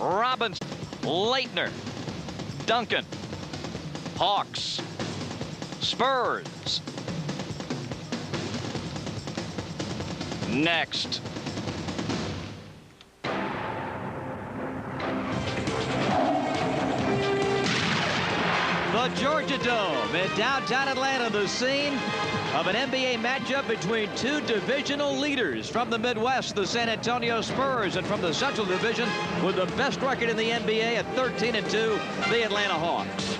Robinson, Leitner, Duncan, Hawks, Spurs. Next. The Georgia Dome in downtown Atlanta, the scene of an NBA matchup between two divisional leaders from the Midwest, the San Antonio Spurs, and from the Central Division with the best record in the NBA at 13-2, the Atlanta Hawks.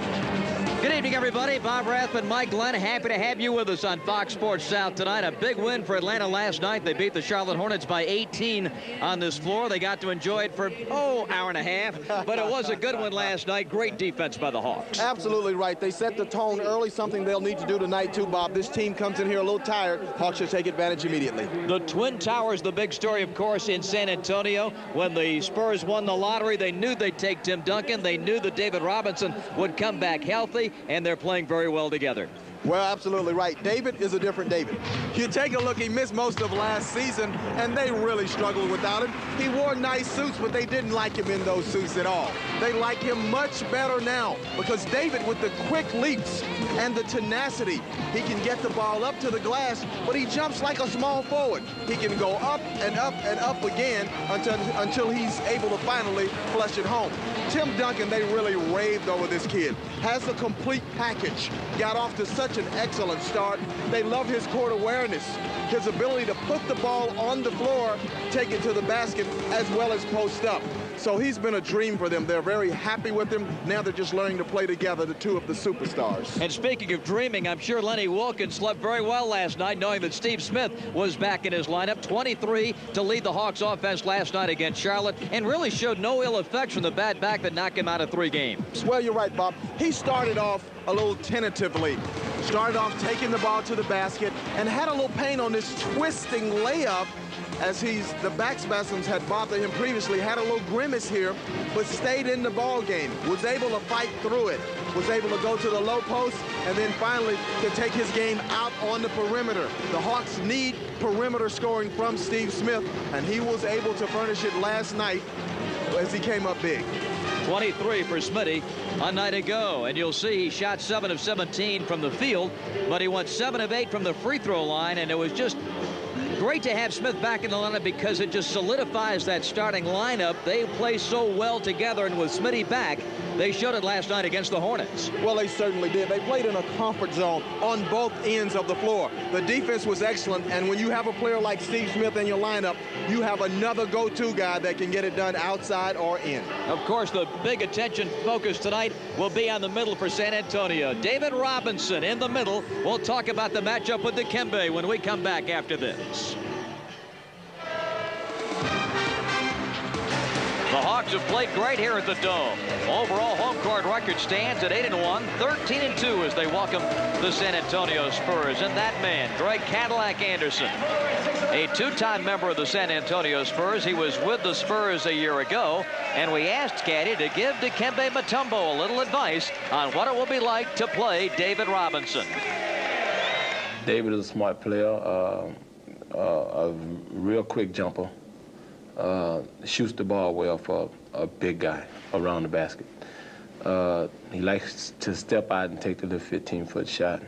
Good evening, everybody. Bob Rathman, Mike Glenn, happy to have you with us on Fox Sports South tonight. A big win for Atlanta last night. They beat the Charlotte Hornets by 18 on this floor. They got to enjoy it for, hour and a half, but it was a good one last night. Great defense by the Hawks. Absolutely right. They set the tone early, something they'll need to do tonight, too, Bob. This team comes in here a little tired. Hawks should take advantage immediately. The Twin Towers, the big story, of course, in San Antonio. When the Spurs won the lottery, they knew they'd take Tim Duncan. They knew that David Robinson would come back healthy, and they're playing very well together. Well, absolutely right. David is a different David. You take a look, he missed most of last season, and they really struggled without him. He wore nice suits, but they didn't like him in those suits at all. They like him much better now because David, with the quick leaps and the tenacity, he can get the ball up to the glass, but he jumps like a small forward. He can go up and up and up again until he's able to finally flush it home. Tim Duncan, they really raved over this kid. Has a complete package. Got off to such an excellent start. They love his court awareness, his ability to put the ball on the floor, take it to the basket, as well as post up. So he's been a dream for them. They're very happy with him. Now they're just learning to play together, the two of the superstars. And speaking of dreaming, I'm sure Lenny Wilkins slept very well last night, knowing that Steve Smith was back in his lineup. 23 to lead the Hawks offense last night against Charlotte, and really showed no ill effects from the bad back that knocked him out of 3 games. Well, you're right, Bob. He started off a little tentatively. Started off taking the ball to the basket and had a little pain on this twisting layup as the back spasms had bothered him previously, had a little grimace here, but stayed in the ball game, was able to fight through it, was able to go to the low post, and then finally to take his game out on the perimeter. The Hawks need perimeter scoring from Steve Smith, and he was able to furnish it last night as he came up big. 23 for Smitty a night ago, and you'll see he shot 7 of 17 from the field, but he went 7 of 8 from the free throw line, and it was just great to have Smith back in the lineup because it just solidifies that starting lineup. They play so well together, and with Smitty back, they showed it last night against the Hornets. Well, they certainly did. They played in a comfort zone on both ends of the floor. The defense was excellent, and when you have a player like Steve Smith in your lineup, you have another go-to guy that can get it done outside or in. Of course, the big attention focus tonight will be on the middle for San Antonio. David Robinson in the middle. We'll talk about the matchup with Dikembe when we come back after this. The Hawks have played great here at the Dome. Overall home court record stands at 8-1, 13-2 as they welcome the San Antonio Spurs. And that man, Greg Cadillac Anderson, a 2-time member of the San Antonio Spurs. He was with the Spurs a year ago, and we asked Caddy to give Dikembe Mutombo a little advice on what it will be like to play David Robinson. David is a smart player, a real quick jumper. Shoots the ball well for a big guy around the basket. He likes to step out and take the little 15-foot shot.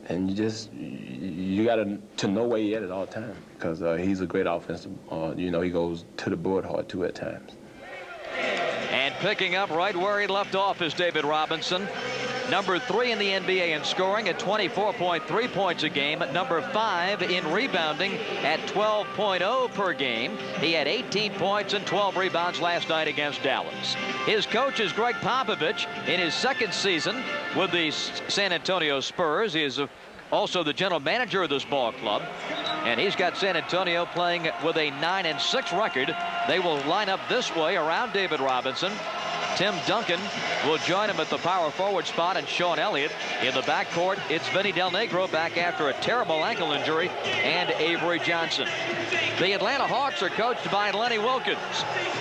And you got to know where he's at all the time because he's a great offensive. He goes to the board hard too at times. And picking up right where he left off is David Robinson. Number 3 in the NBA in scoring at 24.3 points a game. At number 5 in rebounding at 12.0 per game. He had 18 points and 12 rebounds last night against Dallas. His coach is Greg Popovich in his 2nd season with the San Antonio Spurs. He is also the general manager of this ball club. And he's got San Antonio playing with a 9-6 record. They will line up this way around David Robinson. Tim Duncan will join him at the power forward spot, and Sean Elliott in the backcourt. It's Vinny Del Negro back after a terrible ankle injury, and Avery Johnson. The Atlanta Hawks are coached by Lenny Wilkins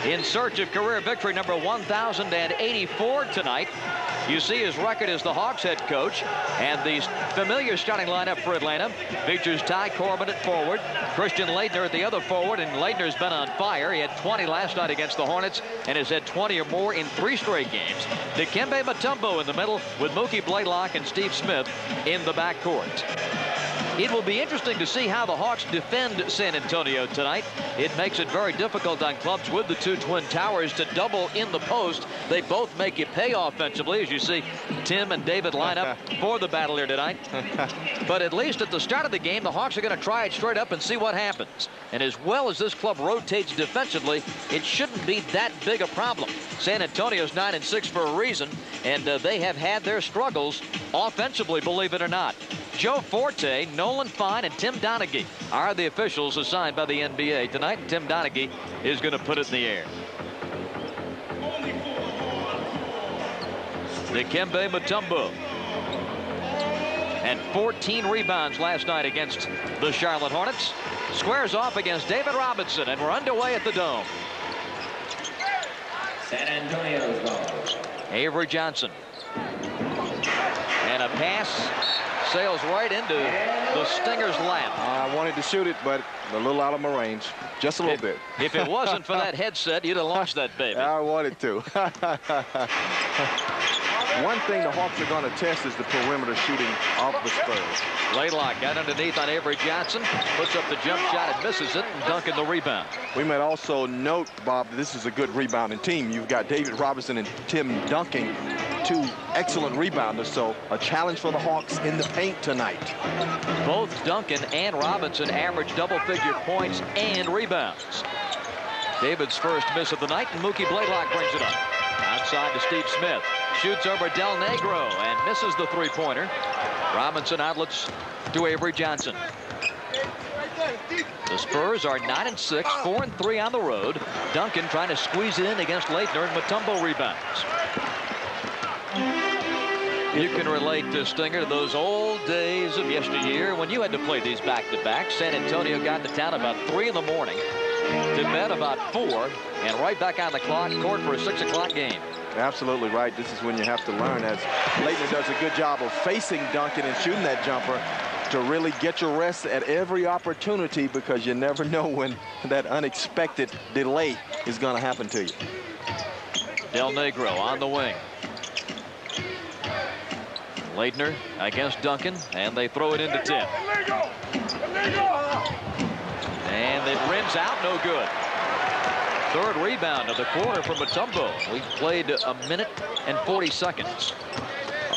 in search of career victory number 1,084 tonight. You see his record as the Hawks head coach, and the familiar starting lineup for Atlanta features Ty Corbin at forward, Christian Laettner at the other forward, and Laettner's been on fire. He had 20 last night against the Hornets and has had 20 or more in 3 straight games. Dikembe Mutombo in the middle with Mookie Blaylock and Steve Smith in the backcourt. It will be interesting to see how the Hawks defend San Antonio tonight. It makes it very difficult on clubs with the 2 twin towers to double in the post. They both make you pay offensively, as you see Tim and David line up for the battle here tonight. But at least at the start of the game, the Hawks are going to try it straight up and see what happens. And as well as this club rotates defensively, it shouldn't be that big a problem. San Antonio's 9-6 for a reason, and they have had their struggles offensively, believe it or not. Joe Forte, Nolan Fine, and Tim Donaghy are the officials assigned by the NBA tonight. Tim Donaghy is going to put it in the air. Dikembe Mutombo and 14 rebounds last night against the Charlotte Hornets. Squares off against David Robinson, and we're underway at the Dome. San Antonio's ball. Avery Johnson. And a pass sails right into the Stinger's lap. I wanted to shoot it, but a little out of my range. Just a little bit. If it wasn't for that headset, you'd have launched that baby. I wanted to. One thing the Hawks are going to test is the perimeter shooting of the Spurs. Blaylock got underneath on Avery Johnson, puts up the jump shot and misses it, and Duncan the rebound. We might also note, Bob, that this is a good rebounding team. You've got David Robinson and Tim Duncan, 2 excellent rebounders, so a challenge for the Hawks in the paint tonight. Both Duncan and Robinson average double-figure points and rebounds. David's first miss of the night, and Mookie Blaylock brings it up. Outside to Steve Smith. Shoots over Del Negro and misses the 3-pointer. Robinson outlets to Avery Johnson. The Spurs are 9-6, 4-3 on the road. Duncan trying to squeeze it in against Laettner, and Mutombo rebounds. You can relate to Stinger to those old days of yesteryear when you had to play these back-to-back. San Antonio got to town about 3 in the morning, to bed about 4, and right back on the clock, court for a 6 o'clock game. Absolutely right. This is when you have to learn, as Laettner does a good job of facing Duncan and shooting that jumper, to really get your rest at every opportunity, because you never know when that unexpected delay is going to happen to you. Del Negro on the wing. Laettner against Duncan, and they throw it into Tim. And it rims out, no good. 3rd rebound of the quarter for Mutombo. We've played 1 minute and 40 seconds.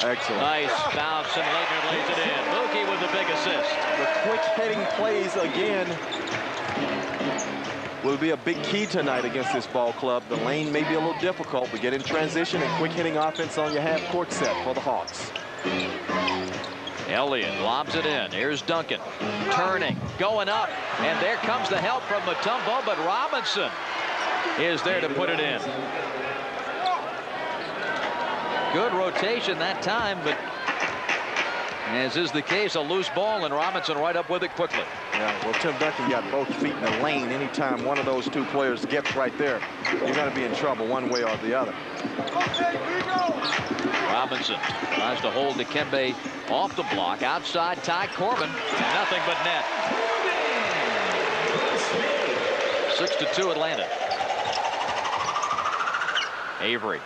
Excellent. Nice bounce, and Laettner lays it in. Mookie with a big assist. The quick hitting plays again will be a big key tonight against this ball club. The lane may be a little difficult, but get in transition and quick hitting offense on your half court set for the Hawks. Elliott lobs it in. Here's Duncan turning, going up, and there comes the help from Mutombo, but Robinson is there to put it in. Good rotation that time, but as is the case, a loose ball, and Robinson right up with it quickly. Yeah, well, Tim Duncan got both feet in the lane. Anytime one of those 2 players gets right there, you're going to be in trouble one way or the other. Robinson tries to hold Dikembe off the block. Outside, Ty Corbin. Nothing but net. 6-2 Atlanta. Avery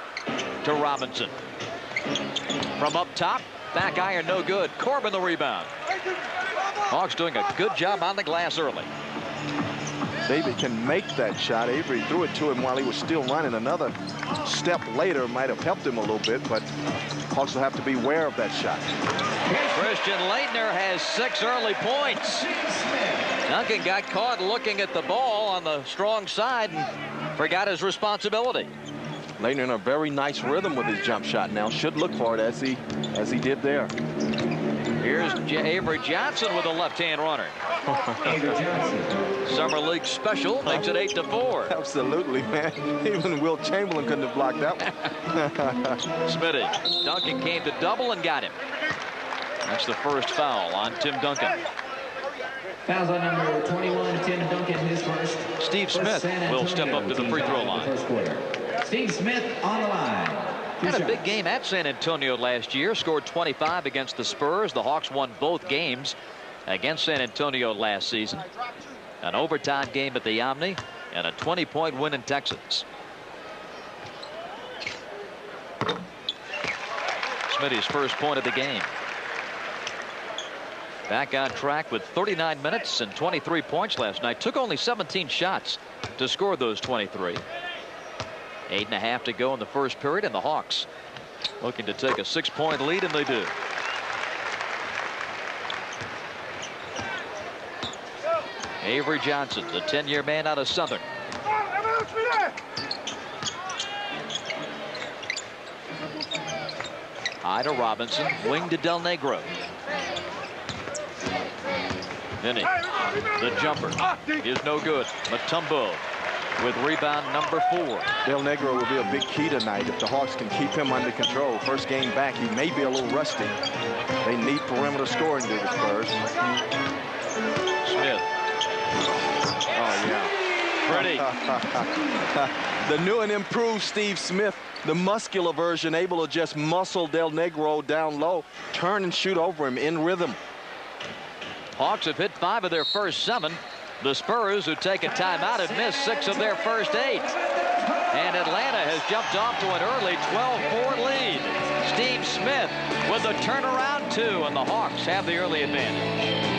to Robinson. From up top, back iron no good. Corbin the rebound. Hawks doing a good job on the glass early. David can make that shot. Avery threw it to him while he was still running. Another step later might have helped him a little bit, but Hawks will have to be aware of that shot. Christian Laettner has 6 early points. Duncan got caught looking at the ball on the strong side and forgot his responsibility. Laettner in a very nice rhythm with his jump shot now. Should look for it as he did there. Here's Avery Johnson with a left-hand runner. Summer League special makes it 8-4. Absolutely, man. Even Will Chamberlain couldn't have blocked that one. Smitty. Duncan came to double and got him. That's the first foul on Tim Duncan. Fouls on number 21, Tim Duncan, his first. Steve Smith will step up to the free throw line. Steve Smith on the line. Had a big game at San Antonio last year. Scored 25 against the Spurs. The Hawks won both games against San Antonio last season. An overtime game at the Omni and a 20-point win in Texas. Smitty's first point of the game. Back on track with 39 minutes and 23 points last night. Took only 17 shots to score those 23. 8.5 to go in the first period, and the Hawks looking to take a 6-point lead, and they do. Avery Johnson, the 10-year man out of Southern. High to Robinson, wing to Del Negro. Vinny, the jumper is no good. Mutombo with rebound number 4. Del Negro will be a big key tonight if the Hawks can keep him under control. First game back, he may be a little rusty. They need perimeter scoring, do the Spurs. Smith. Oh, yeah. Pretty. The new and improved Steve Smith, the muscular version, able to just muscle Del Negro down low, turn and shoot over him in rhythm. Hawks have hit 5 of their first 7. The Spurs, who take a timeout, have missed 6 of their first 8. And Atlanta has jumped off to an early 12-4 lead. Steve Smith with the turnaround 2, and the Hawks have the early advantage.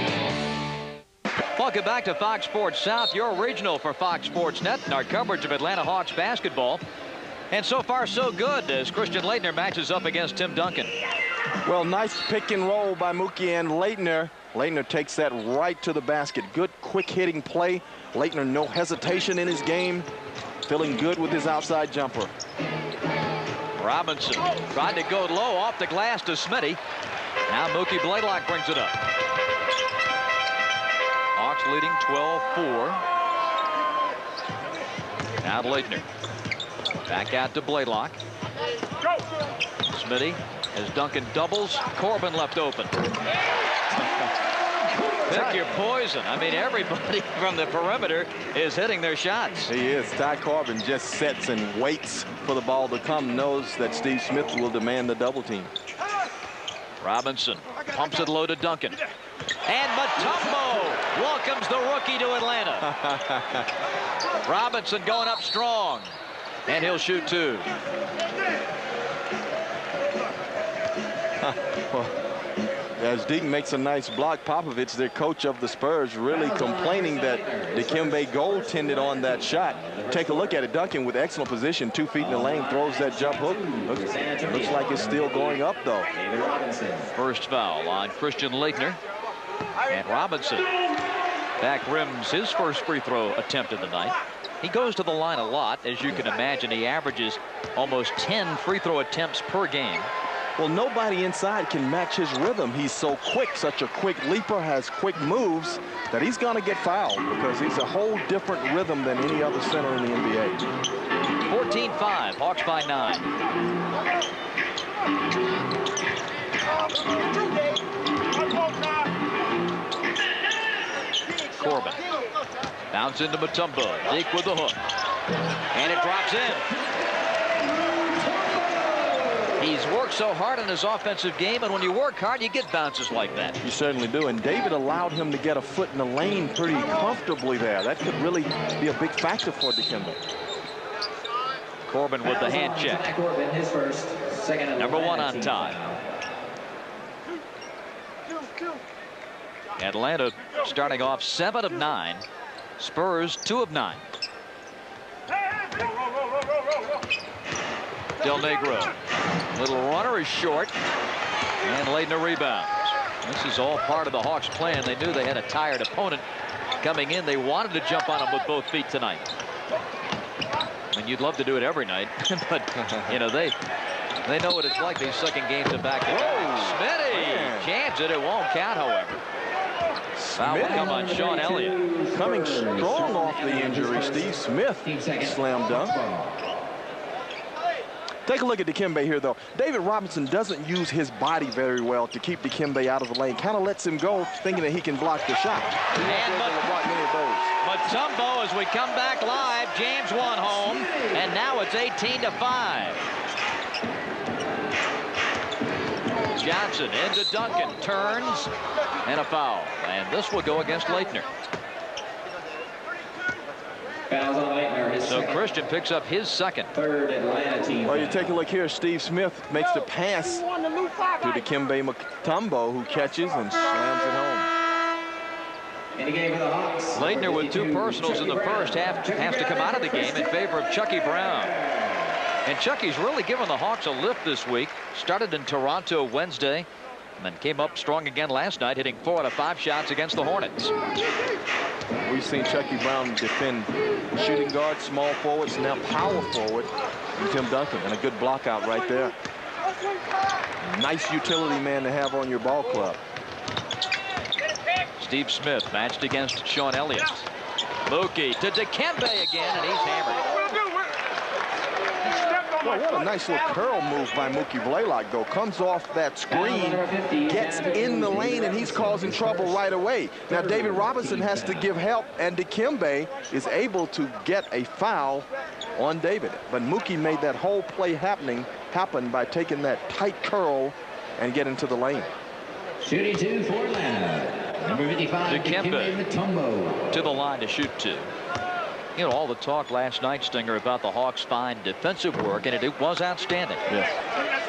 Welcome back to Fox Sports South, your regional for Fox Sports Net, and our coverage of Atlanta Hawks basketball. And so far, so good as Christian Laettner matches up against Tim Duncan. Well, nice pick and roll by Mookie and Laettner. Laettner takes that right to the basket. Good, quick hitting play. Laettner, no hesitation in his game. Feeling good with his outside jumper. Robinson tried to go low off the glass to Smitty. Now Mookie Blaylock brings it up. Hawks leading 12-4. Now to Laettner. Back out to Blaylock. Smitty as Duncan doubles. Corbin left open. Pick your poison. I mean, everybody from the perimeter is hitting their shots. He is. Ty Corbin just sets and waits for the ball to come. Knows that Steve Smith will demand the double team. Robinson pumps it low to Duncan. And Mutombo welcomes the rookie to Atlanta. Robinson going up strong. And he'll shoot 2. Well, as Deaton makes a nice block, Popovich, their coach of the Spurs, really complaining that Dikembe goaltended on that shot. Take a look at it. Duncan with excellent position, 2 feet in the lane, throws that jump hook. Looks like it's still going up, though. First foul on Christian Laettner. And Robinson back rims his first free throw attempt of the night. He goes to the line a lot, as you can imagine. He averages almost 10 free throw attempts per game. Well, nobody inside can match his rhythm. He's so quick, such a quick leaper, has quick moves, that he's going to get fouled because he's a whole different rhythm than any other center in the NBA. 14-5, Hawks by 9. Corbin. Bounce into Mutombo. Deke with the hook. And it drops in. He's worked so hard on his offensive game, and when you work hard, you get bounces like that. You certainly do, and David allowed him to get a foot in the lane pretty comfortably there. That could really be a big factor for Dikembe. Corbin with the hand check. Corbin, his first, second Number 1 on time. Atlanta starting off 7 of 9. Spurs 2 of 9. Del Negro. Little runner is short. And Laettner rebounds. This is all part of the Hawks' plan. They knew they had a tired opponent coming in. They wanted to jump on him with both feet tonight. I mean, you'd love to do it every night. But, you know, they know what it's like, these second games of back-to-back. Smitty jams it. It won't count, however. Foul will come on Sean Elliott. Coming strong off the injury, Steve Smith slam dunk. Take a look at Dikembe here, though. David Robinson doesn't use his body very well to keep Dikembe out of the lane. Kind of lets him go, thinking that he can block the shot. And Mutombo, as we come back live, James 1 home, and now it's 18-5. Johnson into Duncan, turns, and a foul. And this will go against Leitner. Fouls on Leitner, his So second. Christian picks up his second. Third Atlanta team. Well, you take a look here. Steve Smith makes the pass to Dikembe Mutombo, who catches and slams it home. In the game for the Hawks. Leitner with 2 personals in the first half has to come out of the game in favor of Chucky Brown. And Chucky's really given the Hawks a lift this week. Started in Toronto Wednesday and then came up strong again last night, hitting 4 out of 5 shots against the Hornets. We've seen Chucky Brown defend shooting guards, small forwards, now power forward, and Tim Duncan, and a good block out right there. Nice utility man to have on your ball club. Steve Smith matched against Sean Elliott. Mookie to Dikembe again, and he's hammered. Well, what a nice little curl move by Mookie Blaylock, though. Comes off that screen, gets in the lane, and he's causing trouble right away. Now, David Robinson has to give help, and Dikembe is able to get a foul on David. But Mookie made that whole play happen by taking that tight curl and getting to the lane. Shooting 2 for Atlanta. Number 55, Dikembe Mutombo. to the line to shoot 2. You know, all the talk last night, Stinger, about the Hawks' fine defensive work, and it was outstanding. Yes.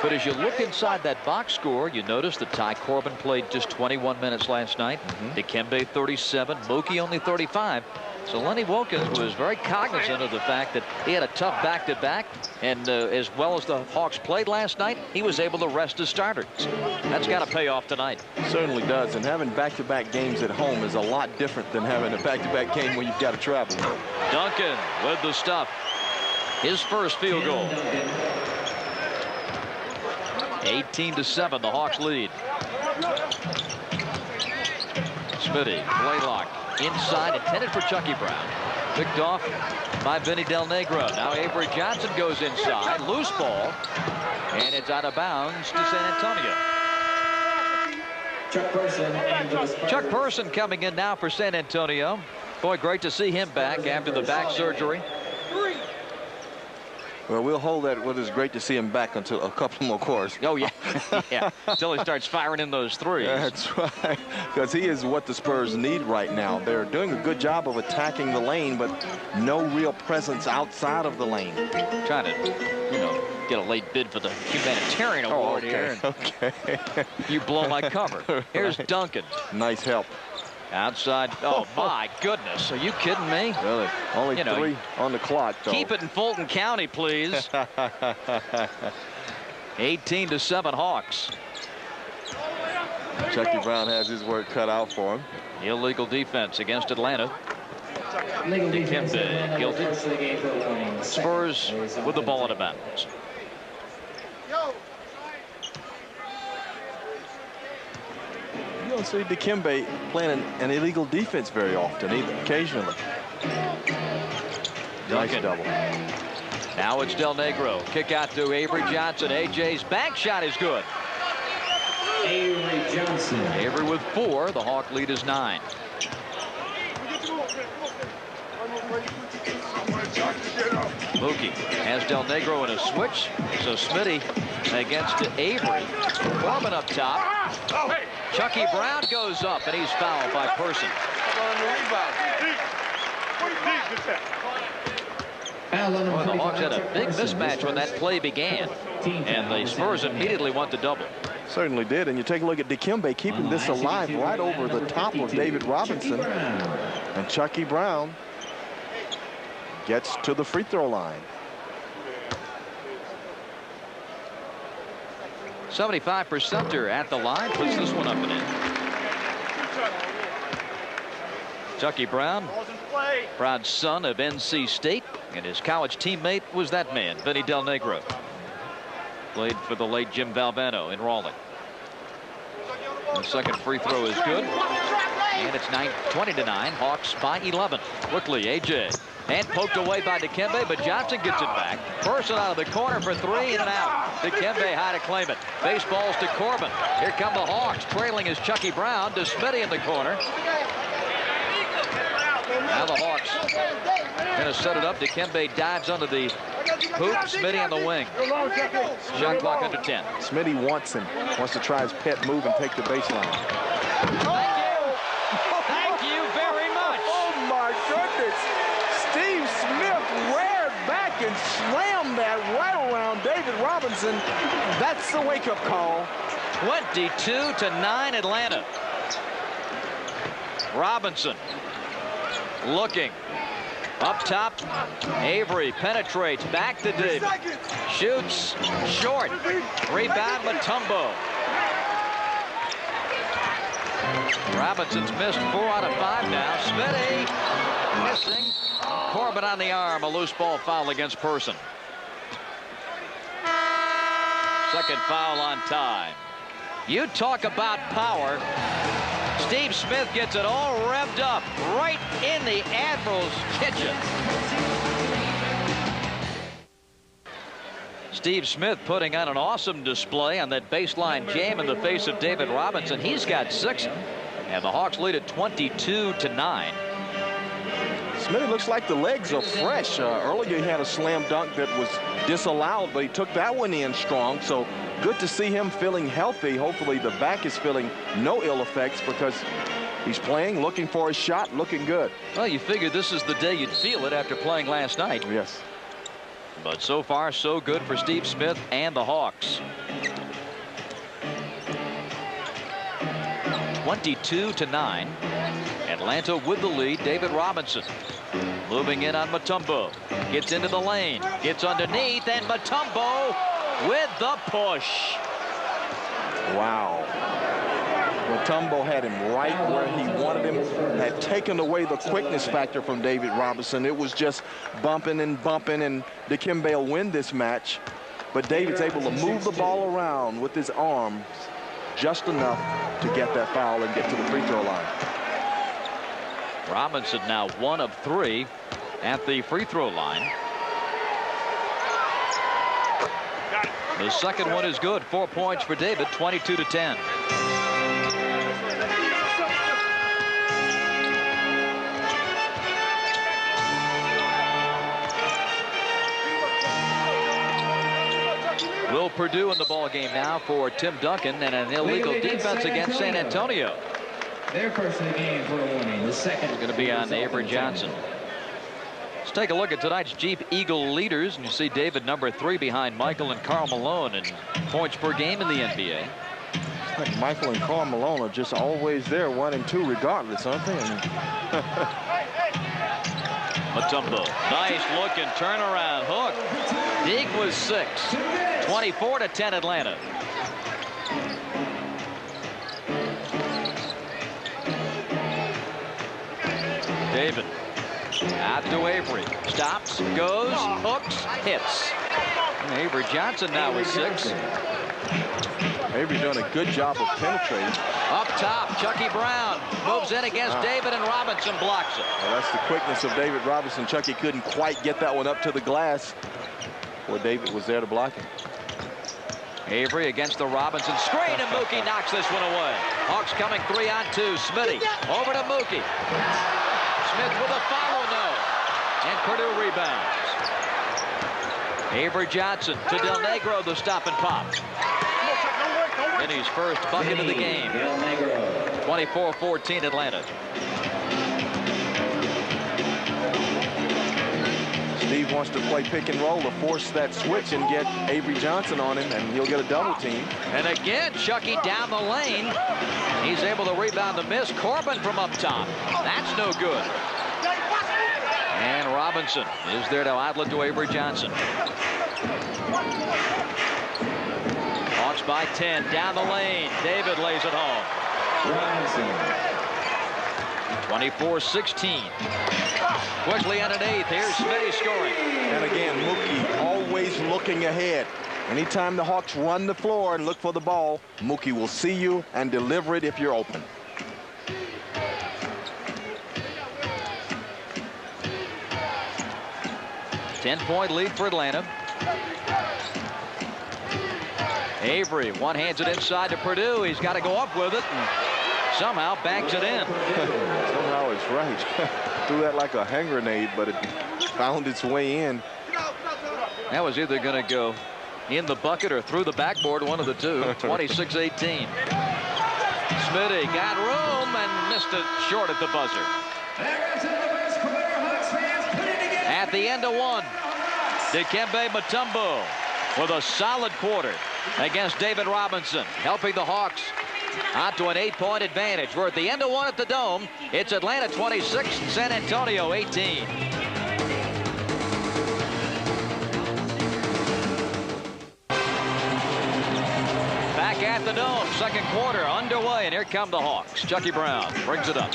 But as you look inside that box score, you notice that Ty Corbin played just 21 minutes last night. Dikembe 37, Mookie only 35. So Lenny Wilkins was very cognizant of the fact that he had a tough back-to-back, and as well as the Hawks played last night, he was able to rest his starters. That's got to pay off tonight. Certainly does, and having back-to-back games at home is a lot different than having a back-to-back game where you've got to travel. Duncan with the stuff. His first field goal. 18-7, the Hawks lead. Smitty, Blaylock, inside, intended for Chucky Brown. Picked off by Vinny Del Negro. Now Avery Johnson goes inside, loose ball, and it's out of bounds to San Antonio. Chuck Person coming in now for San Antonio. Boy, great to see him back after the back surgery. Well, we'll hold that. Well, it's great to see him back until a couple more quarters. Oh, yeah. Yeah. Until he starts firing in those threes. That's right. Because he is what the Spurs need right now. They're doing a good job of attacking the lane, but no real presence outside of the lane. Trying to, you know, get a late bid for the humanitarian award here. Okay. You blow my cover. Here's Duncan. Nice help. Outside. Oh, my goodness. Are you kidding me? Really? Only 3 on the clock, though. Keep it in Fulton County, please. 18-7 Hawks. Chucky Brown has his work cut out for him. Illegal defense against Atlanta. Legal defense. Dikembe guilty. Spurs with the ball out of bounds. You don't see Dikembe playing an illegal defense very often, either. Occasionally. Nice Duncan. double. Now it's Del Negro. Kick out to Avery Johnson. AJ's bank shot is good. Avery Johnson. Avery with 4. The Hawk lead is 9. Mookie has Del Negro in a switch. So Smitty against Avery. Corbin up top. Chucky Brown goes up, and he's fouled by Person. Well, the Hawks had a big mismatch when that play began, and the Spurs immediately went to double. Certainly did, and you take a look at Dikembe keeping this alive right over the top of David Robinson. And Chucky Brown gets to the free throw line. 75%er at the line, puts this one up and in. Chucky Brown, proud son of NC State, and his college teammate was that man, Vinny Del Negro. Played for the late Jim Valvano in Raleigh. The second free throw is good. And it's 20-9. Hawks by 11. Quickly, AJ. And poked away by Dikembe, but Johnson gets it back. Person out of the corner for 3, in and out. Dikembe high to claim it. Baseballs to Corbin. Here come the Hawks. Trailing is Chucky Brown to Smitty in the corner. Now the Hawks going to set it up. Dikembe dives under the hoop. Smitty on the wing. Shot clock under 10. Smitty wants to try his pet move and take the baseline. Thank you. Thank you very much. Oh, my goodness. Steve Smith reared back and slammed that right around David Robinson. That's the wake-up call. 22-9 Atlanta. Robinson looking. Up top, Avery penetrates back to David. Shoots short. Rebound Mutombo. Robinson's missed 4 out of 5 now. Smitty missing. Corbin on the arm. A loose ball foul against Person. Second foul on time. You talk about power. Steve Smith gets it all revved up right in the Admiral's kitchen. Steve Smith putting on an awesome display on that baseline jam in the face of David Robinson. He's got 6, and the Hawks lead at 22-9. Smitty looks like the legs are fresh. Earlier he had a slam dunk that was disallowed, but he took that one in strong. So good to see him feeling healthy. Hopefully the back is feeling no ill effects because he's playing, looking for a shot, looking good. Well, you figured this is the day you'd feel it after playing last night. Yes. But so far, so good for Steve Smith and the Hawks. 22-9. Atlanta with the lead. David Robinson moving in on Mutombo. Gets into the lane. Gets underneath, and Mutombo with the push. Wow. Mutombo had him right where he wanted him. Had taken away the quickness factor from David Robinson. It was just bumping, and Dikembe will win this match. But David's able to move the ball around with his arms just enough to get that foul and get to the free throw line. Robinson now 1 of 3 at the free throw line. The second one is good. 4 points for David. 22-10. Will Purdue in the ball game now for Tim Duncan, and an illegal defense against San Antonio. Their first of the game for a warning. The second is going to be on Avery Johnson. Let's take a look at tonight's Jeep Eagle leaders, and you see David number 3 behind Michael and Karl Malone in points per game in the NBA. Like Michael and Karl Malone are just always there, 1 and 2 regardless, aren't they? Mutombo, nice looking turnaround hook. Deek was 6. 24-10 Atlanta. David out to Avery. Stops, goes, hooks, hits. And Avery Johnson now with 6. Avery doing a good job of penetrating. Up top, Chucky Brown moves in against David, and Robinson blocks it. Well, that's the quickness of David Robinson. Chucky couldn't quite get that one up to the glass where David was there to block him. Avery against the Robinson screen, and Mookie knocks this one away. Hawks coming 3 on 2. Smitty over to Mookie. Smith with a follow, no. And Purdue rebounds. Avery Johnson to Del Negro, the stop and pop. And his first bucket of the game. 24-14 Atlanta. Steve wants to play pick and roll to force that switch and get Avery Johnson on him, and he'll get a double team. And again, Chucky down the lane. He's able to rebound the miss. Corbin from up top. That's no good. And Robinson is there to outlet to Avery Johnson. Hawks by 10 down the lane. David lays it home. 24-16. Quickly on an 8th. Here's Smitty scoring. And again, Mookie always looking ahead. Anytime the Hawks run the floor and look for the ball, Mookie will see you and deliver it if you're open. Ten-point lead for Atlanta. Avery one-hands it inside to Purdue. He's got to go up with it and somehow banks it in. Somehow it's right. Threw that like a hand grenade, but it found its way in. That was either going to go in the bucket or through the backboard, one of the two. 26-18. Smitty got room and missed it short at the buzzer. At the end of one, Dikembe Mutombo with a solid quarter against David Robinson, helping the Hawks out to an 8-point advantage. We're at the end of one at the Dome. It's Atlanta 26, San Antonio 18. Back at the Dome, second quarter underway, and here come the Hawks. Chucky Brown brings it up.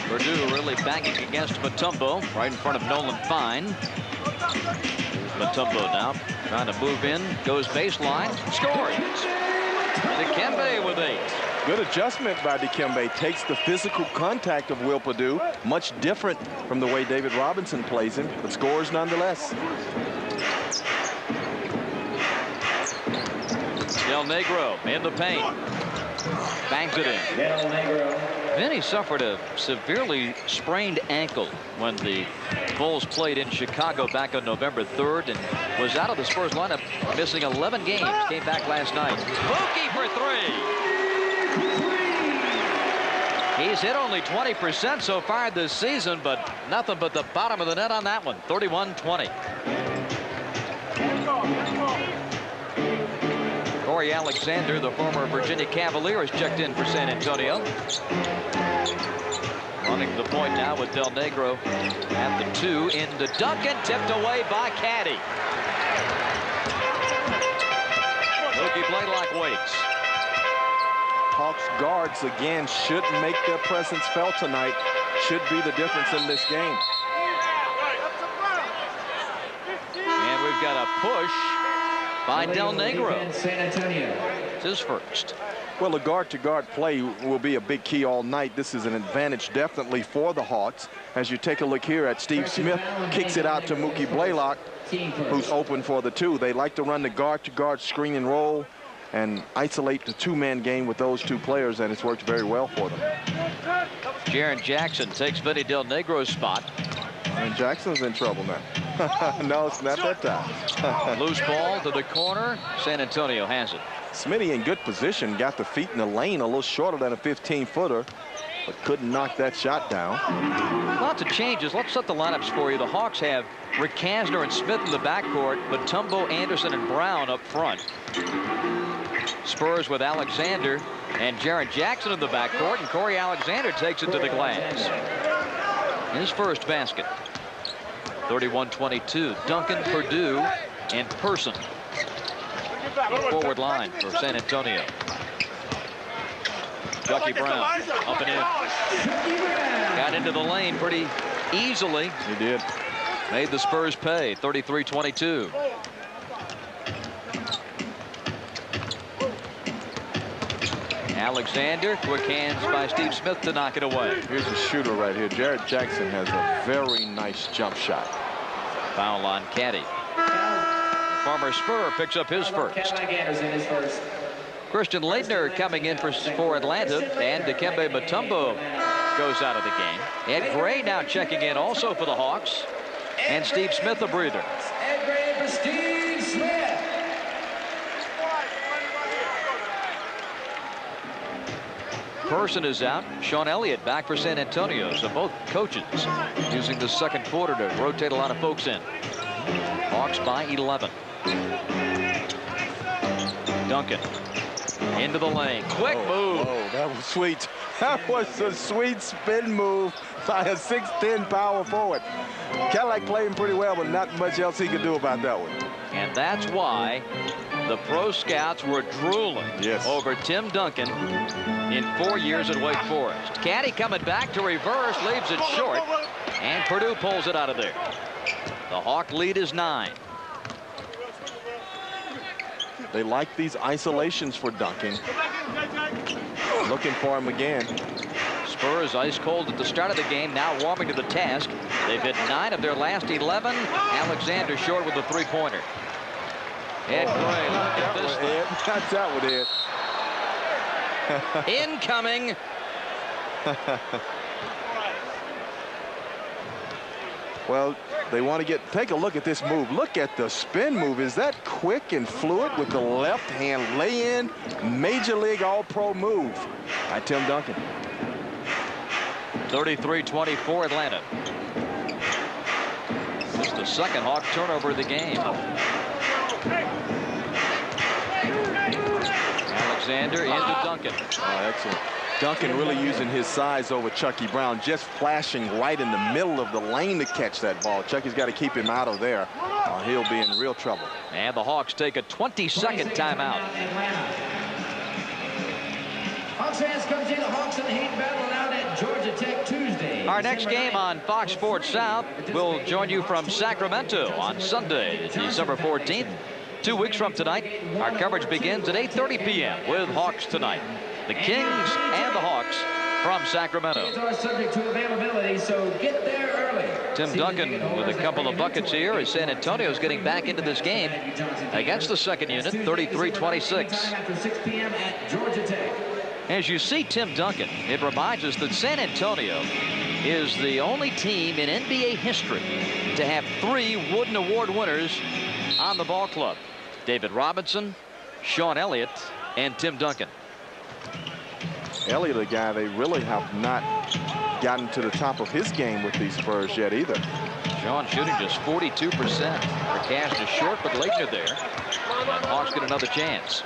Purdue really banging against Mutombo right in front of Nolan Fine. Mutombo now trying to move in, goes baseline, scores. Dikembe with 8. Good adjustment by Dikembe. Takes the physical contact of Will Purdue. Much different from the way David Robinson plays him, but scores nonetheless. Del Negro in the paint. Bangs it in. Del Negro. Vinny suffered a severely sprained ankle when the Bulls played in Chicago back on November 3rd and was out of the Spurs lineup, missing 11 games. Came back last night. Mookie for 3. He's hit only 20% so far this season, but nothing but the bottom of the net on that one. 31-20. Corey Alexander, the former Virginia Cavalier, has checked in for San Antonio. Running the point now with Del Negro at the 2 into Duncan, tipped away by Caddy. Mookie Blaylock waits. Hawks guards again should make their presence felt tonight. Should be the difference in this game. And we've got a push by Del Negro. San Antonio. It's his first. Well, the guard-to-guard play will be a big key all night. This is an advantage definitely for the Hawks. As you take a look here at Steve Smith, kicks it out to Mookie Blaylock, who's open for the 2. They like to run the guard-to-guard screen and roll and isolate the 2-man game with those 2 players, and it's worked very well for them. Jaren Jackson takes Vinny Del Negro's spot. And Jackson's in trouble now. No, it's not that time. Loose ball to the corner. San Antonio has it. Smitty in good position, got the feet in the lane, a little shorter than a 15-footer, but couldn't knock that shot down. Lots of changes. Let's set the lineups for you. The Hawks have Rick Kasner and Smith in the backcourt, but Mutombo, Anderson, and Brown up front. Spurs with Alexander and Jaren Jackson in the backcourt, and Corey Alexander takes it to the glass. His first basket. 31-22. Duncan, Purdue, and Person. Forward line for San Antonio. Chucky Brown up and in. Got into the lane pretty easily. He did. Made the Spurs pay. 33-22. Alexander, quick hands by Steve Smith to knock it away. Here's a shooter right here. Jared Jackson has a very nice jump shot. Foul on Caddy. Former Spur picks up his first. Christian Leitner coming in for Atlanta, and Dikembe Mutombo goes out of the game. Ed Gray now checking in also for the Hawks, and Steve Smith a breather. Ed Gray for Steve Smith. Person is out. Sean Elliott back for San Antonio. So both coaches using the second quarter to rotate a lot of folks in. Hawks by 11. Duncan into the lane. Quick move. Oh, that was sweet. That was a sweet spin move by a 6'10" power forward. Cadillac playing pretty well, but not much else he could do about that one. And that's why the pro scouts were drooling over Tim Duncan in 4 years at Wake Forest. Caddy coming back to reverse, leaves it short, and Purdue pulls it out of there. The Hawk lead is 9. They like these isolations for Duncan. Looking for him again. Spurs ice cold at the start of the game, now warming to the task. They've hit 9 of their last 11. Alexander short with a 3-pointer. Ed Gray, look at this thing. That's out with Ed. Incoming. Well, they want to take a look at this move. Look at the spin move. Is that quick and fluid with the left hand lay-in? Major League All-Pro move by Tim Duncan. 33-24 Atlanta. This is the second Hawk turnover of the game. Alexander into Duncan. Oh, excellent. Duncan really using his size over Chucky Brown, just flashing right in the middle of the lane to catch that ball. Chucky's got to keep him out of there, or he'll be in real trouble. And the Hawks take a 20-second timeout. Hawks fans, come see the Hawks and the Heat battle out at Georgia Tech Tuesday. Our next game on Fox Sports South will join you from Sacramento on Sunday, December 14th. 2 weeks from tonight, our coverage begins at 8:30 p.m. with Hawks Tonight. The Kings and the Hawks from Sacramento. These are subject to availability, so get there early. Tim Duncan with a couple of buckets here as San Antonio's getting back into this game against the second unit, 33-26. After 6 p.m. at Georgia Tech. As you see Tim Duncan, it reminds us that San Antonio is the only team in NBA history to have 3 Wooden Award winners on the ball club. David Robinson, Sean Elliott, and Tim Duncan. Elliott, a guy they really have not gotten to the top of his game with these Spurs yet either. Sean shooting just 42%. Their cast is short, but Leitner there. And the Hawks get another chance.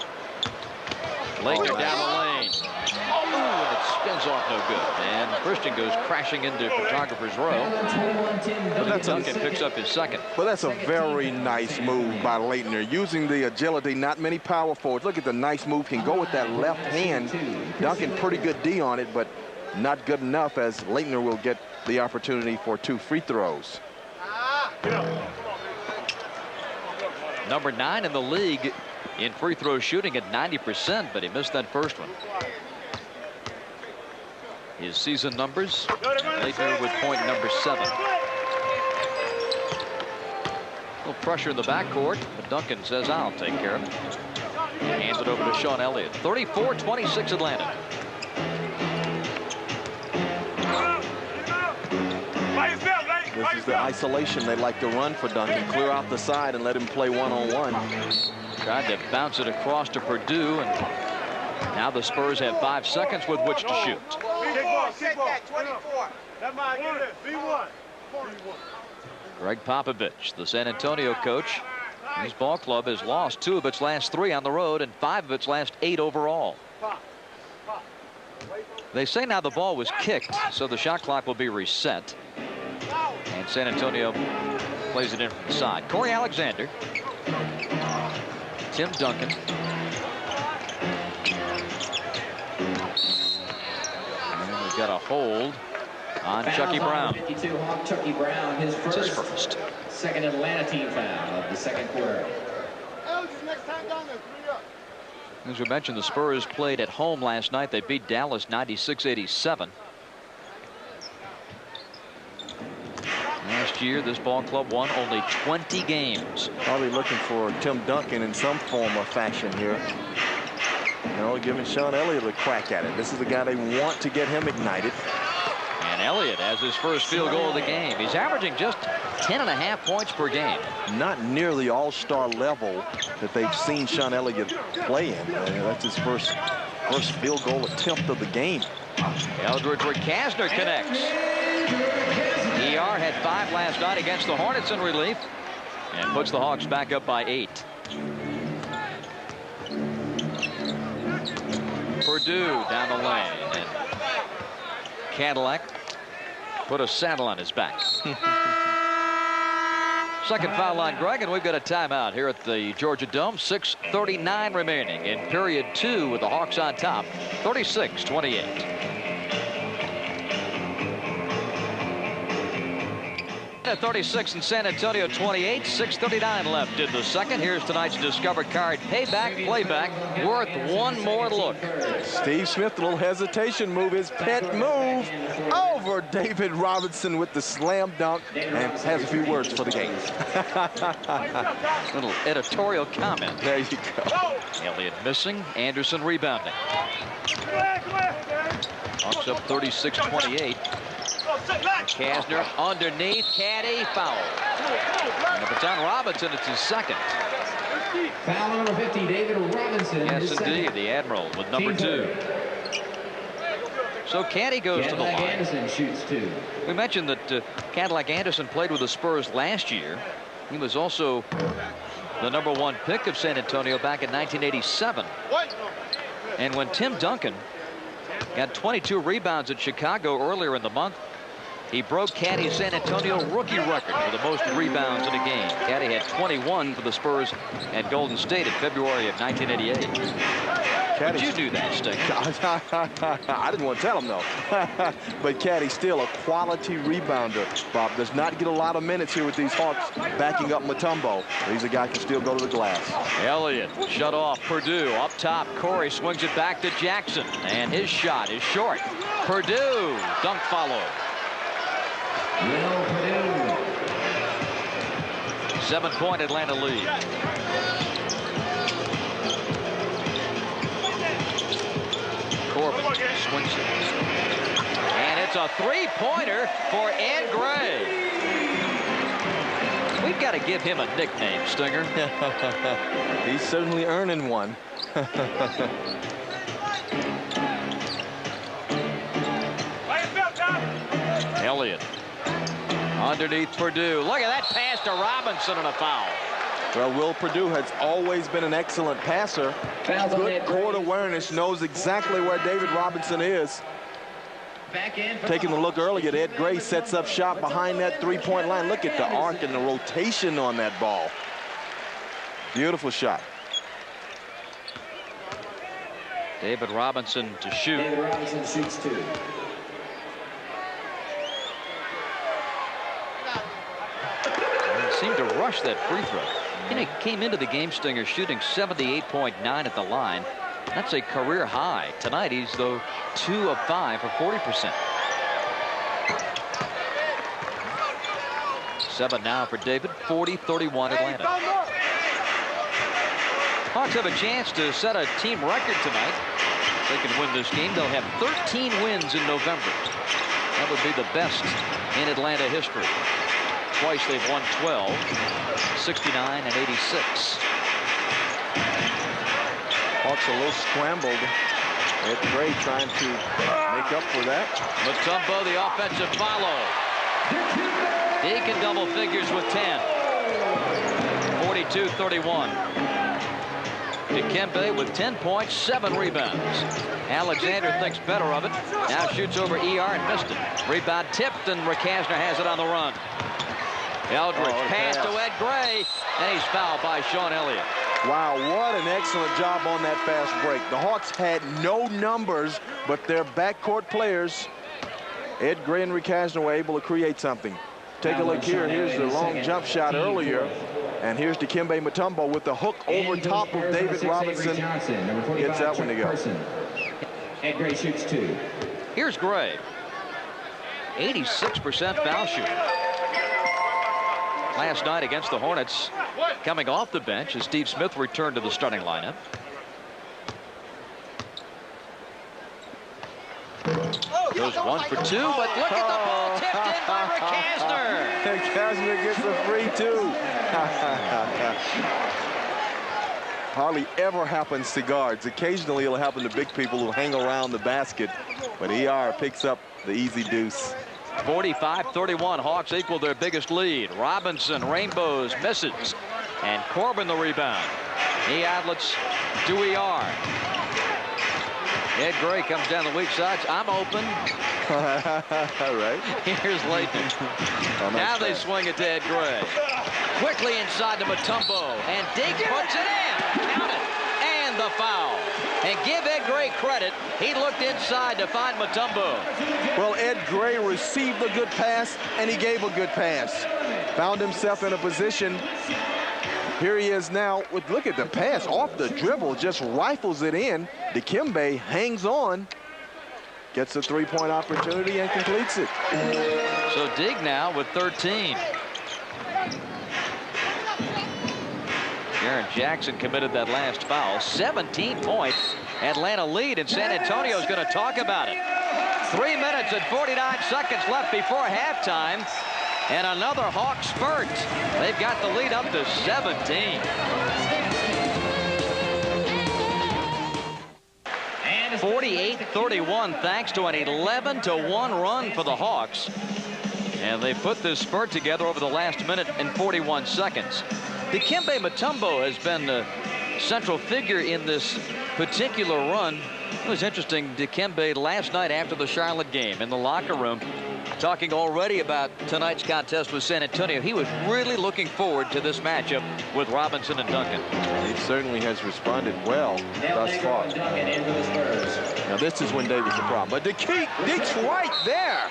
Leitner down the lane. Oh, and it spins off no good. And Christian goes crashing into photographer's row. But Duncan picks up his second. But that's a very nice move by Leitner, using the agility. Not many power forwards. Look at the nice move. Can go with that left hand. Duncan pretty good D on it, but not good enough, as Leitner will get the opportunity for 2 free throws. Number 9 in the league in free throw shooting at 90%, but he missed that first one. His season numbers, Leitner with point number 7. A little pressure in the backcourt, but Duncan says, I'll take care of it. Hands it over to Sean Elliott. 34-26 Atlanta. This is the isolation they like to run for Duncan. Clear out the side and let him play one-on-one. Tried to bounce it across to Purdue, and now the Spurs have 5 seconds with which to shoot. Greg Popovich, the San Antonio coach, his ball club has lost 2 of its last 3 on the road and 5 of its last 8 overall. They say now the ball was kicked, so the shot clock will be reset. And San Antonio plays it in from the side. Corey Alexander, Tim Duncan, and we've got a hold on Chucky Brown. 52 Hawk Chucky Brown, his first. Second Atlanta team foul of the second quarter. As we mentioned, the Spurs played at home last night. They beat Dallas 96-87. Last year, this ball club won only 20 games. Probably looking for Tim Duncan in some form or fashion here. You know, giving Sean Elliott a crack at it. This is the guy they want to get him ignited. And Elliott has his first field goal of the game. He's averaging just 10.5 points per game. Not nearly all-star level that they've seen Sean Elliott play in. That's his first field goal attempt of the game. Eldridge Kastner connects. ER had 5 last night against the Hornets in relief and puts the Hawks back up by 8. Purdue down the lane, and Cadillac put a saddle on his back. Second foul line, Greg, and we've got a timeout here at the Georgia Dome. 6:39 remaining in period 2 with the Hawks on top, 36-28. 36 in San Antonio, 28. 6:39 left in the second. Here's tonight's Discover Card Payback Playback, worth one more look. Steve Smith, a little hesitation move, his pet move over David Robinson with the slam dunk, and has a few words for the game. Little editorial comment. There you go. Elliott missing, Anderson rebounding. Hawks up 36-28. Kasner underneath, caddy, foul. And if it's on Robinson, it's his second. Foul number 50, David Robinson. Yes, indeed, the Admiral with number 2. So caddy goes to the line. Anderson shoots 2. We mentioned that Cadillac Anderson played with the Spurs last year. He was also the #1 pick of San Antonio back in 1987. And when Tim Duncan got 22 rebounds at Chicago earlier in the month, he broke Caddy's San Antonio rookie record for the most rebounds in a game. Caddy had 21 for the Spurs at Golden State in February of 1988. Did you do that, Sting? I didn't want to tell him, though. But Caddy's still a quality rebounder. Bob does not get a lot of minutes here with these Hawks backing up Mutombo. He's a guy who can still go to the glass. Elliott shut off Purdue. Up top, Corey swings it back to Jackson. And his shot is short. Purdue, dunk follow. Will Purdue. 7-point Atlanta lead. Corbin swings it. And it's a three-pointer for Ed Gray. We've got to give him a nickname, Stinger. He's certainly earning one. Elliott underneath Purdue. Look at that pass to Robinson and a foul. Well, Will Purdue has always been an excellent passer. Good court awareness, knows exactly where David Robinson is. Taking a look earlier, Ed Gray sets up shot behind that three-point line. Look at the arc and the rotation on that ball. Beautiful shot. David Robinson to shoot. David Robinson shoots 2. He seemed to rush that free throw. He came into the game, Stinger, shooting 78.9 at the line. That's a career high. Tonight, he's, though, 2 of 5 for 40%. 7 now for David. 40-31 Atlanta. Hawks have a chance to set a team record tonight. If they can win this game, they'll have 13 wins in November. That would be the best in Atlanta history. Twice they've won 12, 69 and 86. Hawks a little scrambled. Ed Gray trying to make up for that. Mutombo, the offensive follow. He can double figures with 10. 42-31. Dikembe with 10 points, 7 rebounds. Alexander thinks better of it. Now shoots over ER and missed it. Rebound tipped, and Rakasner has it on the run. Eldridge pass to Ed Gray, and he's fouled by Sean Elliott. Wow, what an excellent job on that fast break. The Hawks had no numbers, but their backcourt players, Ed Gray and Rakasner, were able to create something. Take a look here. Here's the long jump shot earlier. And here's Dikembe Mutombo with the hook over top of David Robinson. Gets that one to go. Ed Gray shoots 2. Here's Gray. 86% foul shooting. Last night against the Hornets, coming off the bench as Steve Smith returned to the starting lineup. Goes 1 for 2, but look at the ball tipped in by Rakasner. And Kasner gets a free 2. Hardly ever happens to guards. Occasionally it'll happen to big people who hang around the basket, but ER picks up the easy deuce. 45-31, Hawks equal their biggest lead. Robinson rainbows, misses, and Corbin the rebound. He outlets to ER. Ed Gray comes down the weak side. I'm open. All right. Here's Layton. Now they swing it to Ed Gray. Quickly inside to Mutombo, and Diggs puts it in. Count it. And the foul. And give Ed Gray credit. He looked inside to find Mutombo. Well, Ed Gray received a good pass, and he gave a good pass. Found himself in a position. Here he is now with, look at the pass off the dribble, just rifles it in. Dikembe hangs on, gets a three-point opportunity and completes it. So Dig now with 13. Jaren Jackson committed that last foul. 17 points. Atlanta lead, and San Antonio's going to talk about it. 3 minutes and 49 seconds left before halftime. And another Hawks spurt. They've got the lead up to 17. 48-31 thanks to an 11-1 run for the Hawks. And they put this spurt together over the last minute and 41 seconds. Dikembe Mutombo has been the central figure in this particular run. It was interesting, Dikembe last night after the Charlotte game in the locker room, talking already about tonight's contest with San Antonio. He was really looking forward to this matchup with Robinson and Duncan. He certainly has responded well thus far. Now this is when David's the problem. But Deke's right there.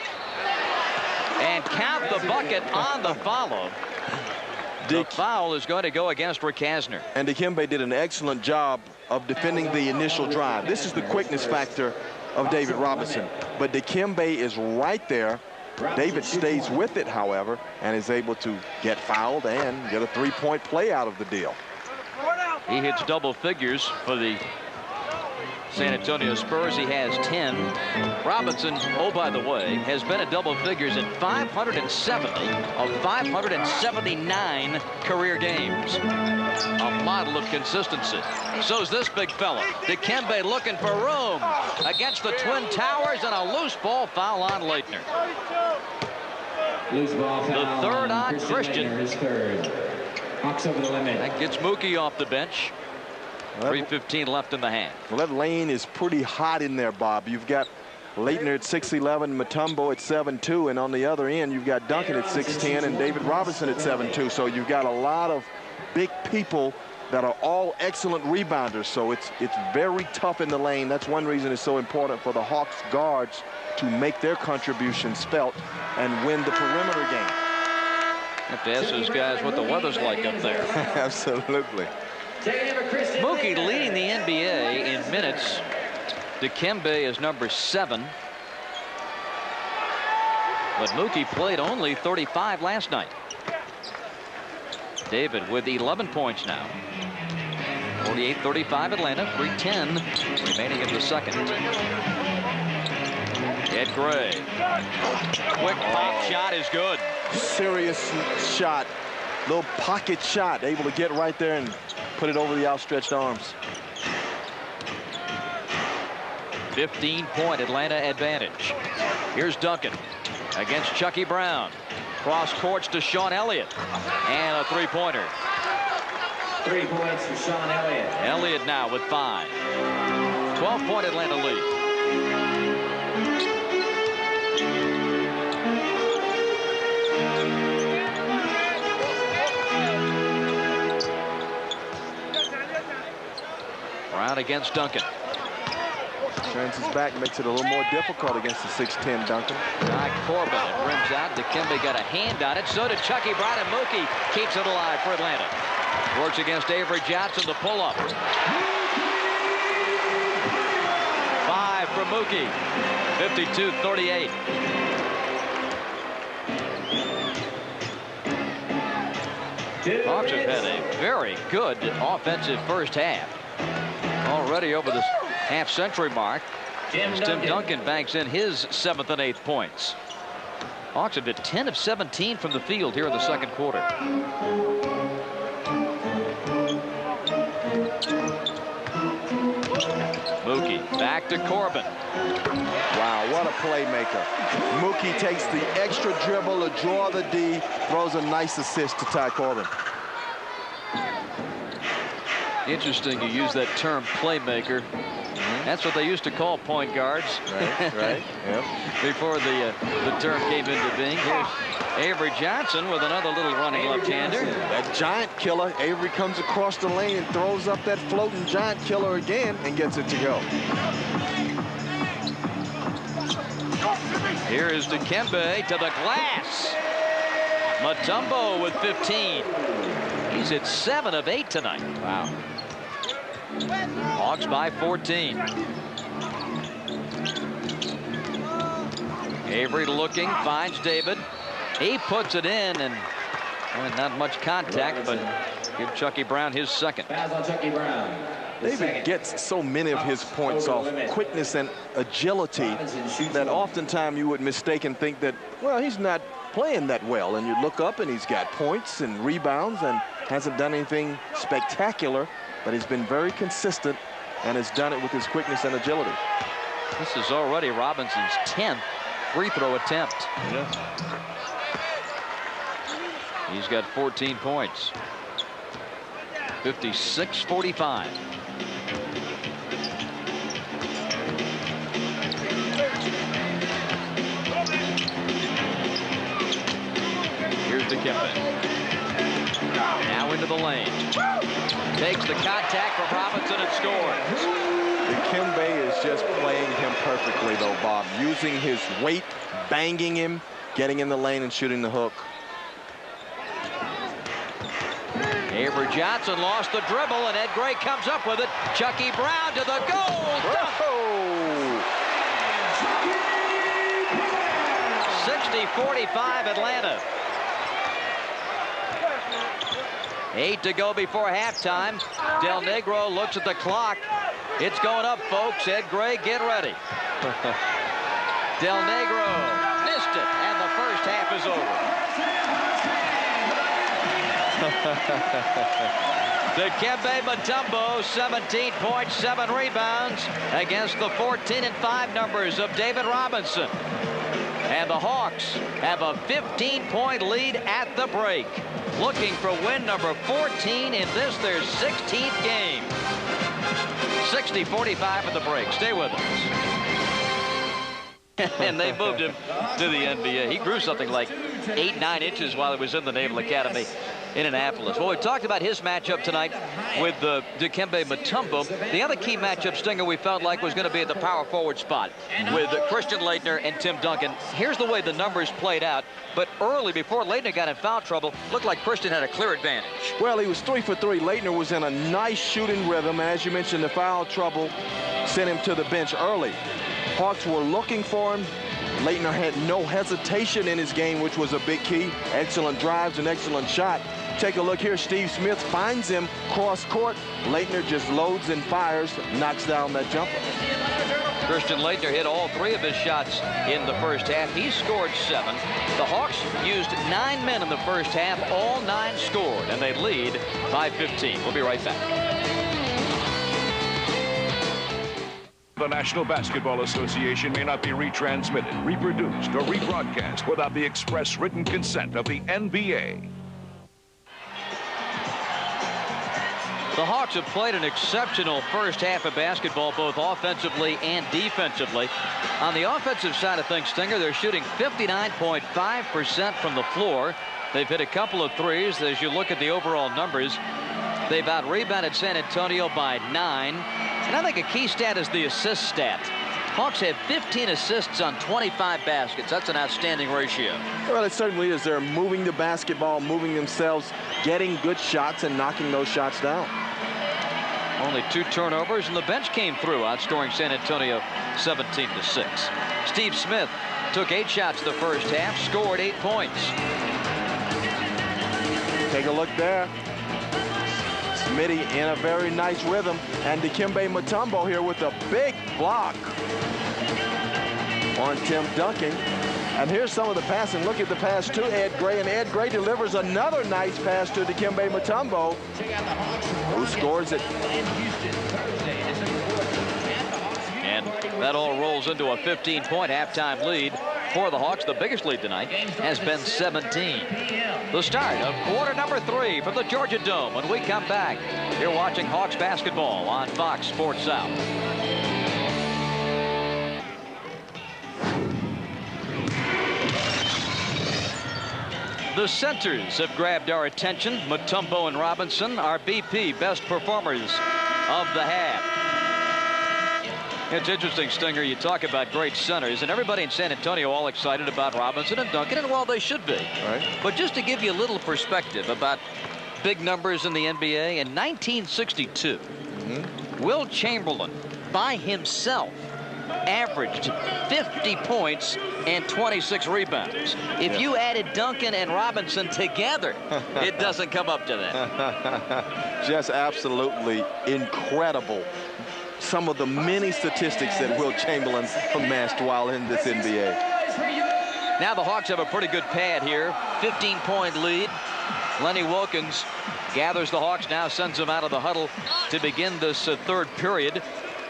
And count the bucket on the follow. The foul is going to go against Rick Kasner. And Dikembe did an excellent job of defending the initial drive. This is the quickness factor of David Robinson. But Dikembe is right there. David stays with it, however, and is able to get fouled and get a three-point play out of the deal. He hits double figures for the San Antonio Spurs. He has 10. Robinson, oh, by the way, has been in double figures in 570 of 579 career games. A model of consistency. So's this big fella. Dikembe looking for room against the Twin Towers, and a loose ball foul on Leitner. Loose ball foul. The third on Christian. His third. Hawks over the limit. That gets Mookie off the bench. 3:15 left in the half. Well, that lane is pretty hot in there, Bob. You've got Leitner at 6'11", Mutombo at 7'2", and on the other end, you've got Duncan at 6'10", and David Robinson at 7'2". So you've got a lot of big people that are all excellent rebounders. So it's very tough in the lane. That's one reason it's so important for the Hawks guards to make their contributions felt and win the perimeter game. Have to ask those guys what the weather's like up there. Absolutely. Mookie leading the NBA in minutes. Dikembe is number 7. But Mookie played only 35 last night. David with 11 points now. 48-35 Atlanta. 3:10 remaining in the second. Ed Gray. Quick pop shot is good. Serious shot. Little pocket shot. Able to get right there and put it over the outstretched arms. 15-point Atlanta advantage. Here's Duncan against Chucky Brown. Cross courts to Sean Elliott. And a three-pointer. 3 points for Sean Elliott. Elliott now with 5. 12-point Atlanta lead. Brown against Duncan. Turns his back, makes it a little more difficult against the 6'10" Duncan. Guy Corbin, it rims out. Dikembe got a hand on it. So did Chucky Brown, and Mookie keeps it alive for Atlanta. Works against Avery Johnson, the pull-up. 5 for Mookie. 52-38. Hawks have had a very good offensive first half. Already over the half-century mark. Tim Duncan banks in his 7th and 8th points. Hawks have hit 10 of 17 from the field here in the second quarter. Mookie back to Corbin. Wow, what a playmaker. Mookie takes the extra dribble to draw the D, throws a nice assist to Ty Corbin. Interesting you use that term playmaker. That's what they used to call point guards. Right. Yep. Before the term came into being. Here's Avery Johnson with another little running left-hander. That giant killer. Avery comes across the lane and throws up that floating giant killer again and gets it to go. Here is Dikembe to the glass. Mutombo with 15. He's hit 7 of 8 tonight. Wow. Hawks by 14. Avery looking, finds David. He puts it in, and well, not much contact, but give Chucky Brown his second. Fouls on Chucky Brown. David gets so many of his points off quickness and agility that oftentimes you would mistake and think that, well, he's not playing that well. And you look up and he's got points and rebounds and hasn't done anything spectacular, but he's been very consistent and has done it with his quickness and agility. This is already Robinson's 10th free throw attempt. Yeah. He's got 14 points. 56-45. Here's Dikembe. Now into the lane. Takes the contact from Robinson and scores. Dikembe is just playing him perfectly, though, Bob. Using his weight, banging him, getting in the lane and shooting the hook. Avery Johnson lost the dribble, and Ed Gray comes up with it. Chucky Brown to the goal. 60-45 Atlanta. 8 to go before halftime. Del Negro looks at the clock. It's going up, folks. Ed Gray, get ready. Del Negro missed it, and the first half is over. Dikembe Mutombo, 17 points, 7 rebounds against the 14 and 5 numbers of David Robinson. And the Hawks have a 15-point lead at the break, looking for win number 14 in this, their 16th game. 60-45 at the break. Stay with us. And they moved him to the NBA. He grew something like 8-9 inches while he was in the Naval Academy in Annapolis. Well, we talked about his matchup tonight with Dikembe Mutombo. The other key matchup, Stinger, we felt like was going to be at the power forward spot with Christian Laettner and Tim Duncan. Here's the way the numbers played out. But early, before Laettner got in foul trouble, looked like Christian had a clear advantage. Well, he was 3 for 3. Laettner was in a nice shooting rhythm. And as you mentioned, the foul trouble sent him to the bench early. Hawks were looking for him. Laettner had no hesitation in his game, which was a big key. Excellent drives and excellent shot. Take a look here. Steve Smith finds him cross court. Laettner just loads and fires, knocks down that jumper. Christian Laettner hit all 3 of his shots in the first half. He scored 7. The Hawks used 9 men in the first half. All 9 scored, and they lead by 15. We'll be right back. The National Basketball Association may not be retransmitted, reproduced, or rebroadcast without the express written consent of the NBA. The Hawks have played an exceptional first half of basketball, both offensively and defensively. On the offensive side of things, Stinger, they're shooting 59.5% from the floor. They've hit a couple of threes. As you look at the overall numbers, they've out-rebounded San Antonio by 9. And I think a key stat is the assist stat. Hawks have 15 assists on 25 baskets. That's an outstanding ratio. Well, it certainly is. They're moving the basketball, moving themselves, getting good shots and knocking those shots down. Only 2 turnovers, and the bench came through, outscoring San Antonio 17-6. Steve Smith took 8 shots the first half, scored 8 points. Take a look there. Smitty in a very nice rhythm, and Dikembe Mutombo here with a big block on Tim Duncan. And here's some of the passing. Look at the pass to Ed Gray, and Ed Gray delivers another nice pass to Dikembe Mutombo, who scores it. And that all rolls into a 15-point halftime lead for the Hawks. The biggest lead tonight has been 17. The start of quarter number 3 from the Georgia Dome. When we come back, you're watching Hawks basketball on Fox Sports South. The centers have grabbed our attention. Mutombo and Robinson, our BP best performers of the half. It's interesting, Stinger, you talk about great centers, and everybody in San Antonio all excited about Robinson and Duncan, and well, they should be. Right. But just to give you a little perspective about big numbers in the NBA, in 1962, Will Chamberlain, by himself, averaged 50 points and 26 rebounds. If you added Duncan and Robinson together, it doesn't come up to that. Just absolutely incredible. Some of the many statistics that Will Chamberlain amassed while in this NBA. Now the Hawks have a pretty good pad here. 15-point lead. Lenny Wilkins gathers the Hawks now, sends them out of the huddle to begin this third period.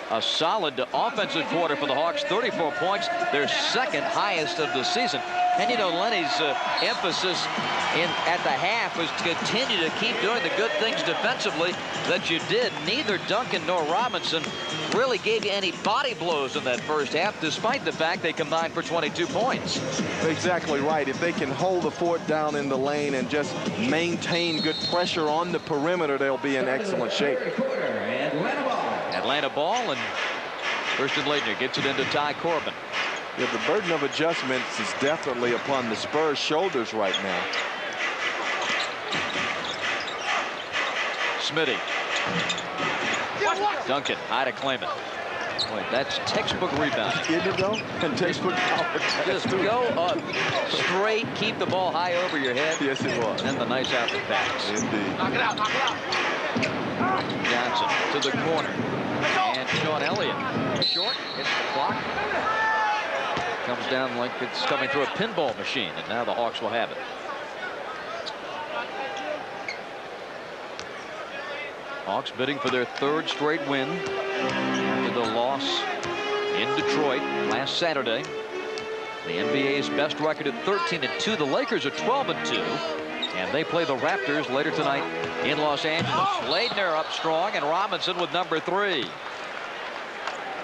A solid offensive quarter for the Hawks, 34 points, their second highest of the season. And, you know, Lenny's emphasis at the half was to continue to keep doing the good things defensively that you did. Neither Duncan nor Robinson really gave you any body blows in that first half, despite the fact they combined for 22 points. Exactly right. If they can hold the fort down in the lane and just maintain good pressure on the perimeter, they'll be in excellent shape. Atlanta ball, and Christian Laettner gets it into Ty Corbin. Yeah, the burden of adjustments is definitely upon the Spurs' shoulders right now. Smitty. Duncan, high to claim it. Boy, that's textbook rebound. Isn't it though? And textbook power. Just go up straight, keep the ball high over your head. Yes, it was. And the nice out the pass. Indeed. Knock it out, knock it out. Johnson to the corner. And Sean Elliott. Short, hits the clock. Comes down like it's coming through a pinball machine, and now the Hawks will have it. Hawks bidding for their third straight win after the loss in Detroit last Saturday. The NBA's best record at 13-2. The Lakers are 12-2. And they play the Raptors later tonight in Los Angeles. Laettner up strong, and Robinson with number 3.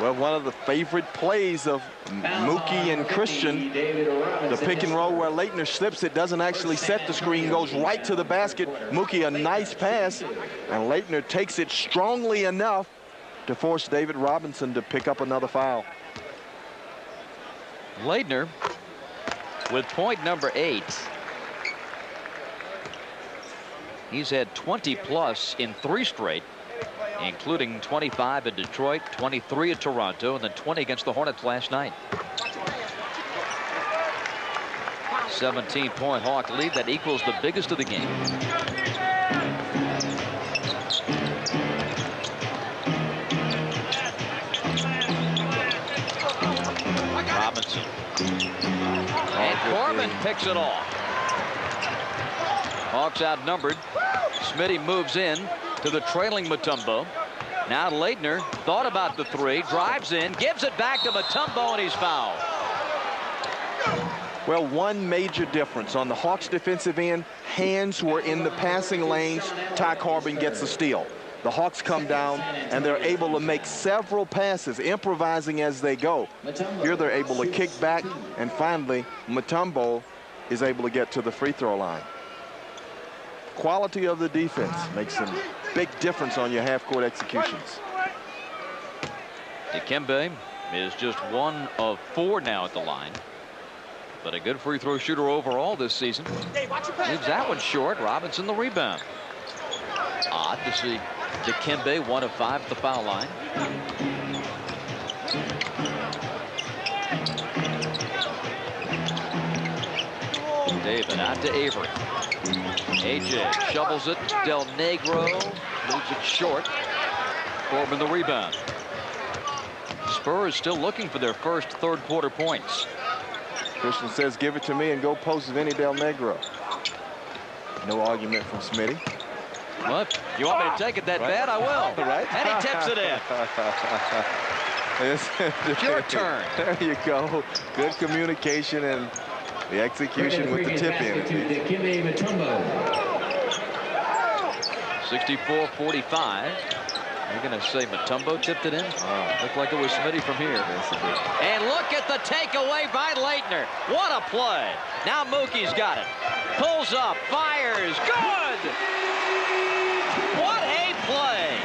Well, one of the favorite plays of Mookie and Christian, the pick and roll where Laettner slips it, doesn't actually set the screen, goes right to the basket. Mookie, a nice pass, and Laettner takes it strongly enough to force David Robinson to pick up another foul. Laettner with point number 8. He's had 20+ in 3 straight, including 25 at Detroit, 23 at Toronto, and then 20 against the Hornets last night. 17-point Hawk lead. That equals the biggest of the game. Robinson. And Corbin picks it off. Hawks outnumbered. Smitty moves in to the trailing Mutombo. Now Laettner thought about the 3, drives in, gives it back to Mutombo, and he's fouled. Well, one major difference on the Hawks defensive end, hands were in the passing lanes. Ty Corbin gets the steal. The Hawks come down and they're able to make several passes, improvising as they go. Here they're able to kick back, and finally Mutombo is able to get to the free throw line. Quality of the defense makes a big difference on your half-court executions. Dikembe is just 1 of 4 now at the line, but a good free throw shooter overall this season. Leaves that one short. Robinson the rebound. Odd to see Dikembe 1 of 5 at the foul line. David out to Avery. AJ shovels it. Del Negro moves it short. Corbin the rebound. Spurs still looking for their first third-quarter points. Christian says, give it to me and go post Vinny Del Negro. No argument from Smitty. Well, if you want me to take it that bad, I will. Right. And he tips it in. It's your turn. There you go. Good communication and the execution with the tip in. 64-45. You're going to say Mutombo tipped it in? Looked like it was Smitty from here. And look at the takeaway by Laettner. What a play. Now Mookie's got it. Pulls up, fires, good! What a play.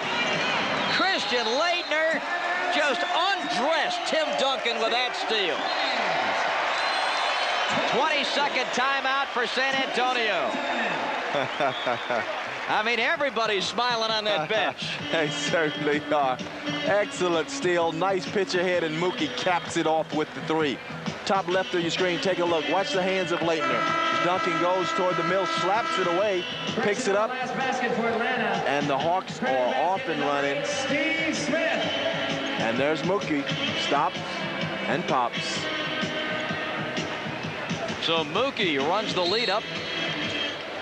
Christian Laettner just undressed Tim Duncan with that steal. 20-second timeout for San Antonio. I mean, everybody's smiling on that bench. They certainly are. Excellent steal. Nice pitch ahead, and Mookie caps it off with the 3. Top left of your screen, take a look. Watch the hands of Leitner. Duncan goes toward the mill, slaps it away, picks it up, and the Hawks are off and running. Steve Smith. And there's Mookie. Stops and pops. So Mookie runs the lead up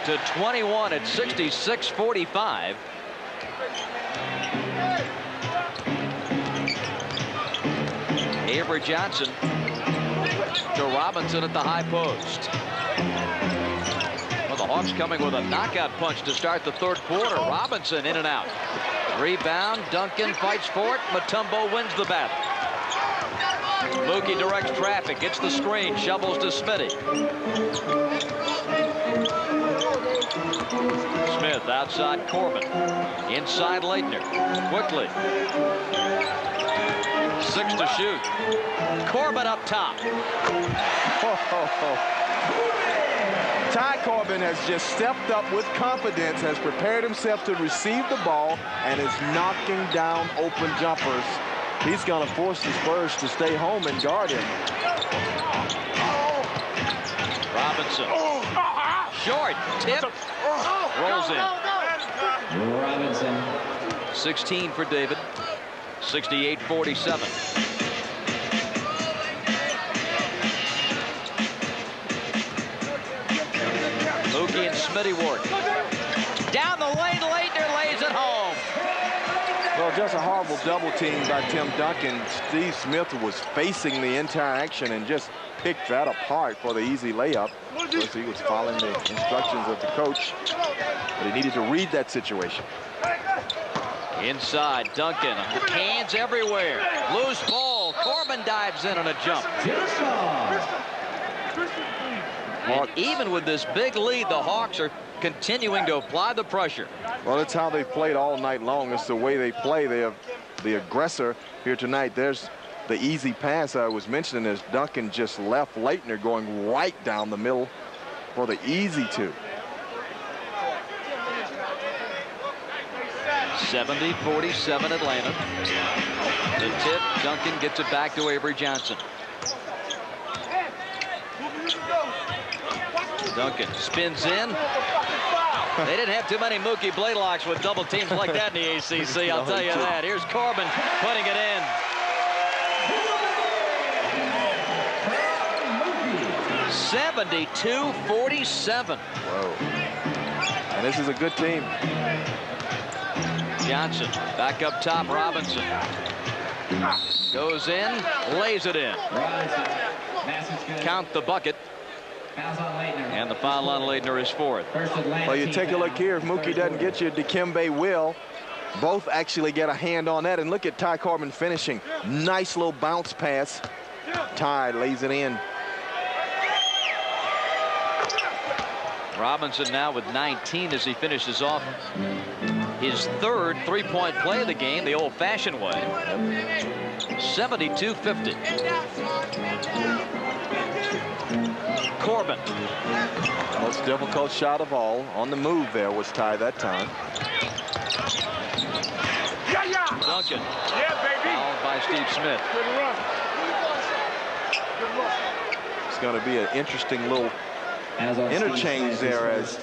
to 21 at 66-45. Avery Johnson to Robinson at the high post. Well, the Hawks coming with a knockout punch to start the 3rd quarter. Robinson in and out. Rebound. Duncan fights for it. Mutombo wins the battle. Mookie directs traffic. Gets the screen. Shovels to Smitty. Smith outside Corbin. Inside Leitner. Quickly. 6 to shoot. Corbin up top. Ty Corbin has just stepped up with confidence, has prepared himself to receive the ball, and is knocking down open jumpers. He's going to force the Spurs to stay home and guard him. Robinson. Short. Tip. Rolls in. Robinson. 16 for David. 68-47. Mookie and Smitty work. Down the lane, Leitner lays it home. Well, just a horrible double team by Tim Duncan. Steve Smith was facing the entire action and just picked that apart for the easy layup. Of course, he was following the instructions of the coach, but he needed to read that situation. Inside, Duncan. Hands everywhere. Loose ball. Corbin dives in on a jump. And even with this big lead, the Hawks are continuing to apply the pressure. Well, that's how they played all night long. It's the way they play. They have the aggressor here tonight. There's the easy pass I was mentioning as Duncan just left Leitner going right down the middle for the easy 2. 70-47 Atlanta. The tip, Duncan gets it back to Avery Johnson. Duncan spins in. They didn't have too many Mookie Bladelocks with double teams like that in the ACC, I'll tell you that. Here's Corbin putting it in. 72-47. Whoa. And this is a good team. Johnson back up top. Robinson goes in, lays it in. Count the bucket. And the foul on Leitner is 4th. Well, you take a look here. If Mookie doesn't get you, Dikembe will. Both actually get a hand on that. And look at Ty Corbin finishing. Nice little bounce pass. Ty lays it in. Robinson now with 19 as he finishes off his 3rd 3-point play of the game, the old-fashioned way. 72-50. Corbin. Most difficult shot of all. On the move there was Ty that time. Duncan. Fouled by Steve Smith. It's going to be an interesting little interchange there as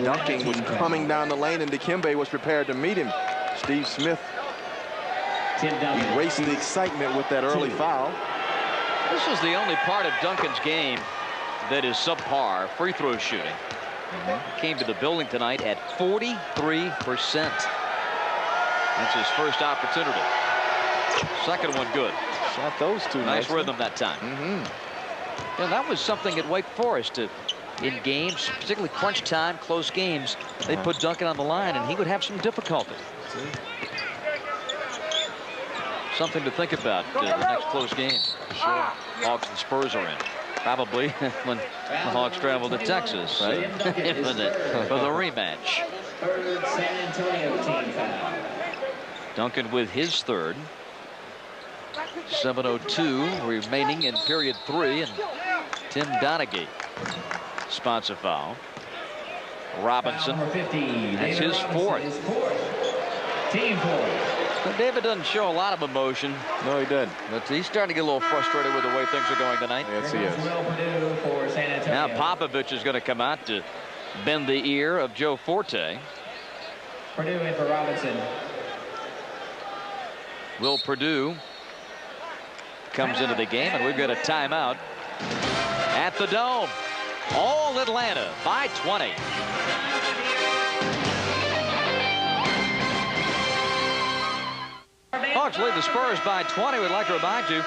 Duncan was coming down the lane and Dikembe was prepared to meet him. Steve Smith erased the excitement with that early foul. This was the only part of Duncan's game that is subpar. Free throw shooting. Came to the building tonight at 43%. That's his first opportunity. Second one good. Shot those 2 nice nicely. rhythm that time. Yeah, that was something at Wake Forest in games, particularly crunch time, close games. They'd put Duncan on the line and he would have some difficulty. Something to think about the next close game. Sure. Hawks and Spurs are in. Probably when the Hawks travel to Texas, right? For the rematch. Third San Antonio team foul. Duncan with his 3rd. 7:02 remaining in period 3, and Tim Donaghy spots a foul. Robinson. Number 50. That's David his Robinson, fourth. Team fourth. But David doesn't show a lot of emotion. No, he doesn't. But he's starting to get a little frustrated with the way things are going tonight. Yes, he is. Will Purdue for San Antonio. Now Popovich is going to come out to bend the ear of Joe Forte. Purdue in for Robinson. Will Purdue comes into the game, and we've got a timeout at the Dome. All Atlanta by 20. Hawks lead the Spurs by 20. We'd like to remind you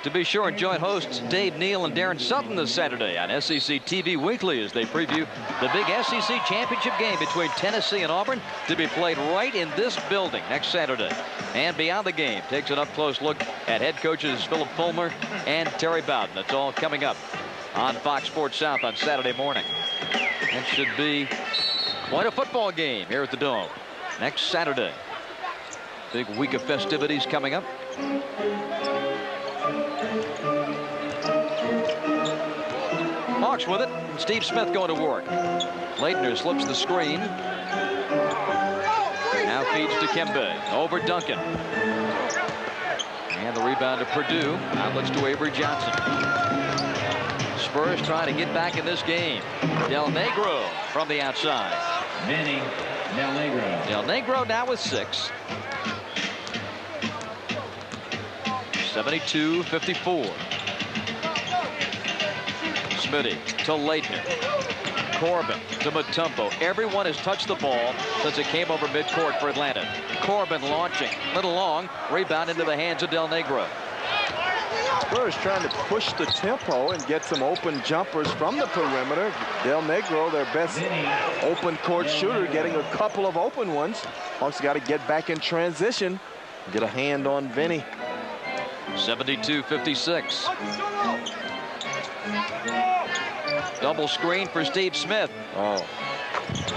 to be sure and join hosts Dave Neal and Darren Sutton this Saturday on SEC TV Weekly as they preview the big SEC championship game between Tennessee and Auburn, to be played right in this building next Saturday. And Beyond the Game takes an up-close look at head coaches Philip Fulmer and Terry Bowden. That's all coming up on Fox Sports South on Saturday morning. It should be quite a football game here at the Dome next Saturday. Big week of festivities coming up. Hawks with it. Steve Smith going to work. Leitner slips the screen. Now feeds to Kembe. Over Duncan. And the rebound to Purdue. Outlets to Avery Johnson. Spurs trying to get back in this game. Del Negro from the outside. Manning. Del Negro. Del Negro now with 6. 72-54. Smitty to Leitner. Corbin to Mutombo. Everyone has touched the ball since it came over midcourt for Atlanta. Corbin launching. Little long. Rebound into the hands of Del Negro. Spurs trying to push the tempo and get some open jumpers from the perimeter. Del Negro, their best open court shooter, getting a couple of open ones. Hawks got to get back in transition. Get a hand on Vinny. 72-56. Double screen for Steve Smith. Oh,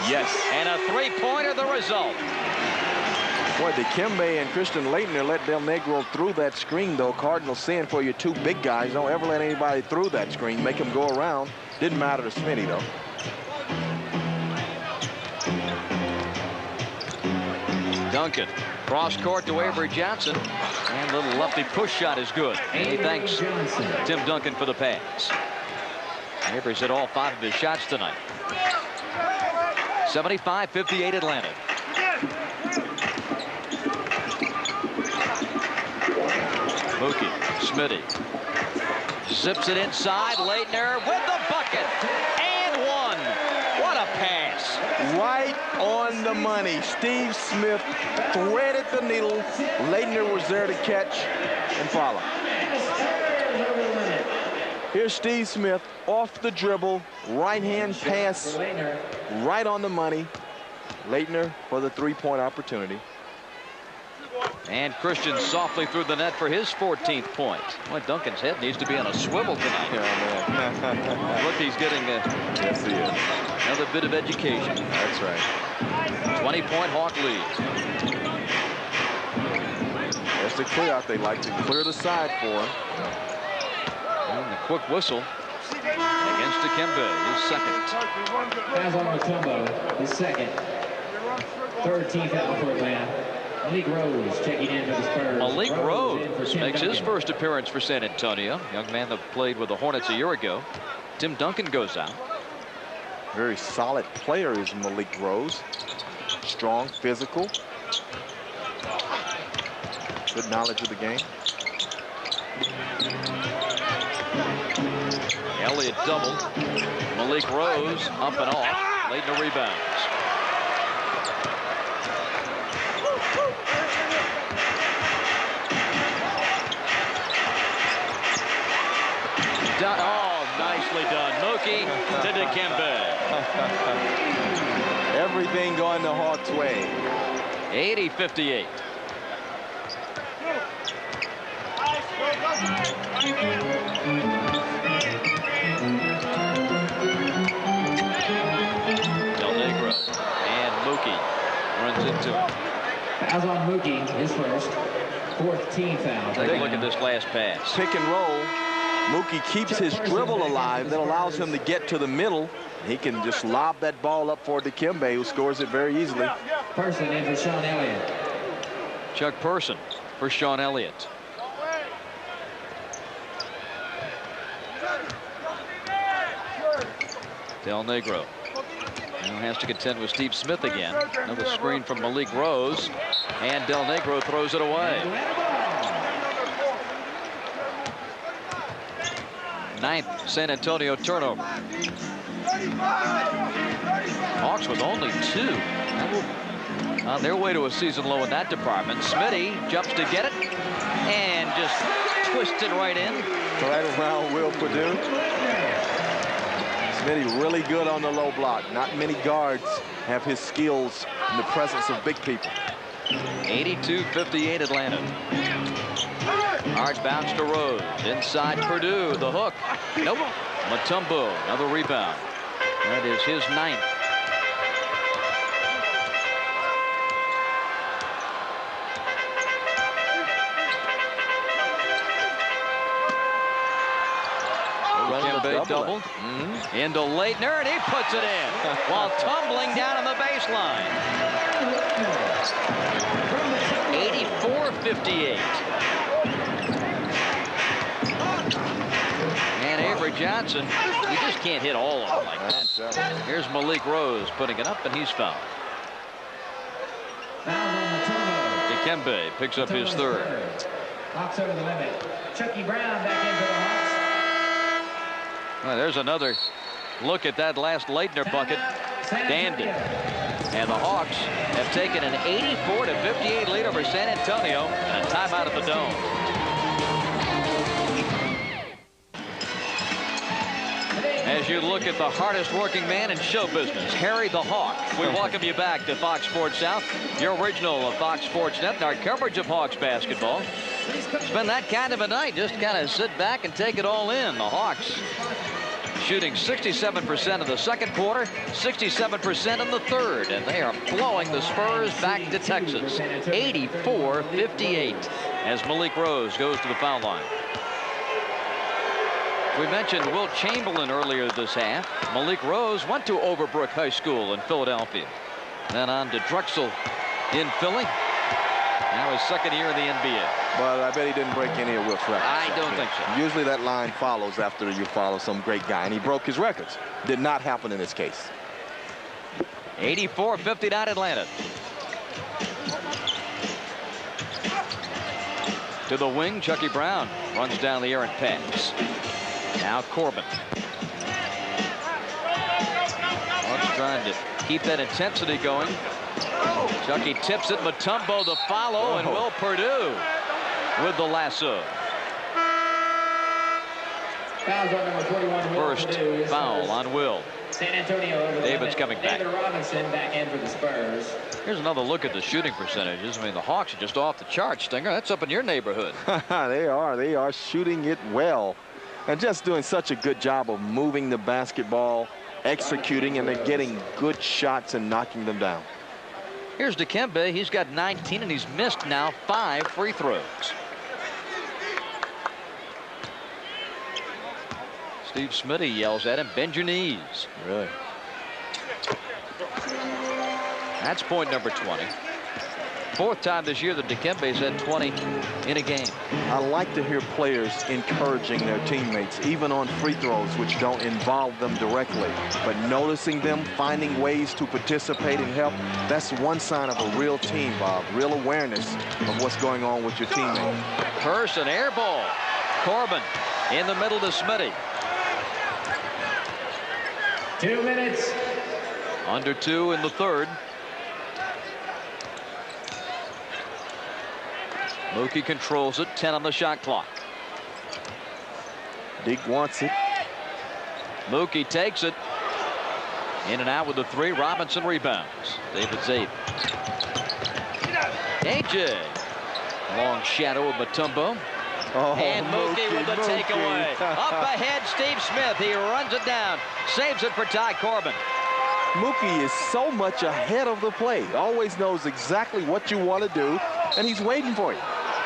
yes. And a three-pointer, the result. Boy, Dikembe and Christian Leitner let Del Negro through that screen, though. Cardinals saying for your two big guys, don't ever let anybody through that screen. Make them go around. Didn't matter to Smitty, though. Duncan. Cross court to Avery Johnson. And a little lefty push shot is good. And he thanks Tim Duncan for the pass. Avery's hit all 5 of his shots tonight. 75-58 Atlanta. Mookie, Smitty. Zips it inside. Leitner with the bucket. And one. What a pass. Right on the money. Steve Smith threaded the needle. Leitner was there to catch and follow. Here's Steve Smith off the dribble. Right-hand pass. Right on the money. Leitner for the three-point opportunity. And Christian softly through the net for his 14th point. Boy, Duncan's head needs to be on a swivel tonight. Yeah, Look, he's getting yes, he is. another bit of education. That's right. 20-point Hawk lead. There's the clear out. They like to clear the side for him. And the quick whistle against Dikembe, his second. Fouls on Mutombo, his second. Third team foul for Atlanta. Malik Rose checking in for the Spurs. Malik Rose makes his Duncan. first appearance for San Antonio. Young man that played with the Hornets a year ago. Tim Duncan goes out. Very solid player is Malik Rose. Strong, physical. Good knowledge of the game. Elliott double. Malik Rose up and off. Leitner rebounds. Oh, nicely done. Mookie to Dikembe. Everything going the Hawks' way. 80-58. Del Negro and Mookie runs into him. Fouls on Mookie, his first. Fourth team foul. Take a look at this last pass. Pick and roll. Mookie keeps his dribble alive. That allows him to get to the middle. He can just lob that ball up for Dikembe, who scores it very easily. Person in for Sean Elliott. Chuck Person for Sean Elliott. Del Negro now has to contend with Steve Smith again. Another screen from Malik Rose, and Del Negro throws it away. Ninth San Antonio turnover. Hawks with only 2 on their way to a season low in that department. Smitty jumps to get it and just twists it right in. Right around Will Perdue. Smitty really good on the low block. Not many guards have his skills in the presence of big people. 82-58 Atlanta. Hard bounce to Rose. Inside Perdue. The hook. Nope. Mutombo. Another rebound. That is his 9th. Doubled into Leitner, and he puts it in while tumbling down on the baseline. 84-58. And Avery Johnson, you just can't hit all of them like that. Here's Malik Rose putting it up, and he's fouled. Dikembe picks up his 3rd. Hawks over the limit. Chucky Brown back in for the Hawks. Well, there's another look at that last Leitner bucket. Dandy. And the Hawks have taken an 84-58 lead over San Antonio and a timeout at the Dome. As you look at the hardest working man in show business, Harry the Hawk, we welcome you back to Fox Sports South, your original of Fox Sports Net, and our coverage of Hawks basketball. It's been that kind of a night. Just kind of sit back and take it all in. The Hawks shooting 67% in the second quarter, 67% in the third, and they are blowing the Spurs back to Texas. 84-58 as Malik Rose goes to the foul line. We mentioned Wilt Chamberlain earlier this half. Malik Rose went to Overbrook High School in Philadelphia. Then on to Drexel in Philly. Now his 2nd year in the NBA. But I bet he didn't break any of Wilt's records. I don't think so. Usually that line follows after you follow some great guy, and he broke his records. Did not happen in this case. 84-59 Atlanta. To the wing, Chucky Brown runs down the errant pass. Now Corbin. Hawks trying to keep that intensity going. Chucky tips it. Mutombo the follow, and Will Perdue with the lasso. First foul on Will. San Antonio over David's coming back. David Robinson back in for the Spurs. Here's another look at the shooting percentages. I mean, the Hawks are just off the charts, Stinger. That's up in your neighborhood. They are shooting it well. And just doing such a good job of moving the basketball, executing, and they're getting good shots and knocking them down. Here's Dikembe. He's got 19, and he's missed now 5 free throws. Steve Smitty yells at him, bend your knees. Really? That's point number 20. 4th time this year that Dikembe's had 20 in a game. I like to hear players encouraging their teammates, even on free throws, which don't involve them directly. But noticing them, finding ways to participate and help, that's one sign of a real team, Bob. Real awareness of what's going on with your teammate. Person, air ball. Corbin in the middle to Smitty. 2 minutes. Under 2 in the third. Mookie controls it. 10 on the shot clock. Deke wants it. Mookie takes it. In and out with the 3. Robinson rebounds. David's 8. AJ. Long shadow of Mutombo. Oh, and Mookie with the takeaway. Up ahead, Steve Smith. He runs it down. Saves it for Ty Corbin. Mookie is so much ahead of the play. Always knows exactly what you want to do, and he's waiting for you.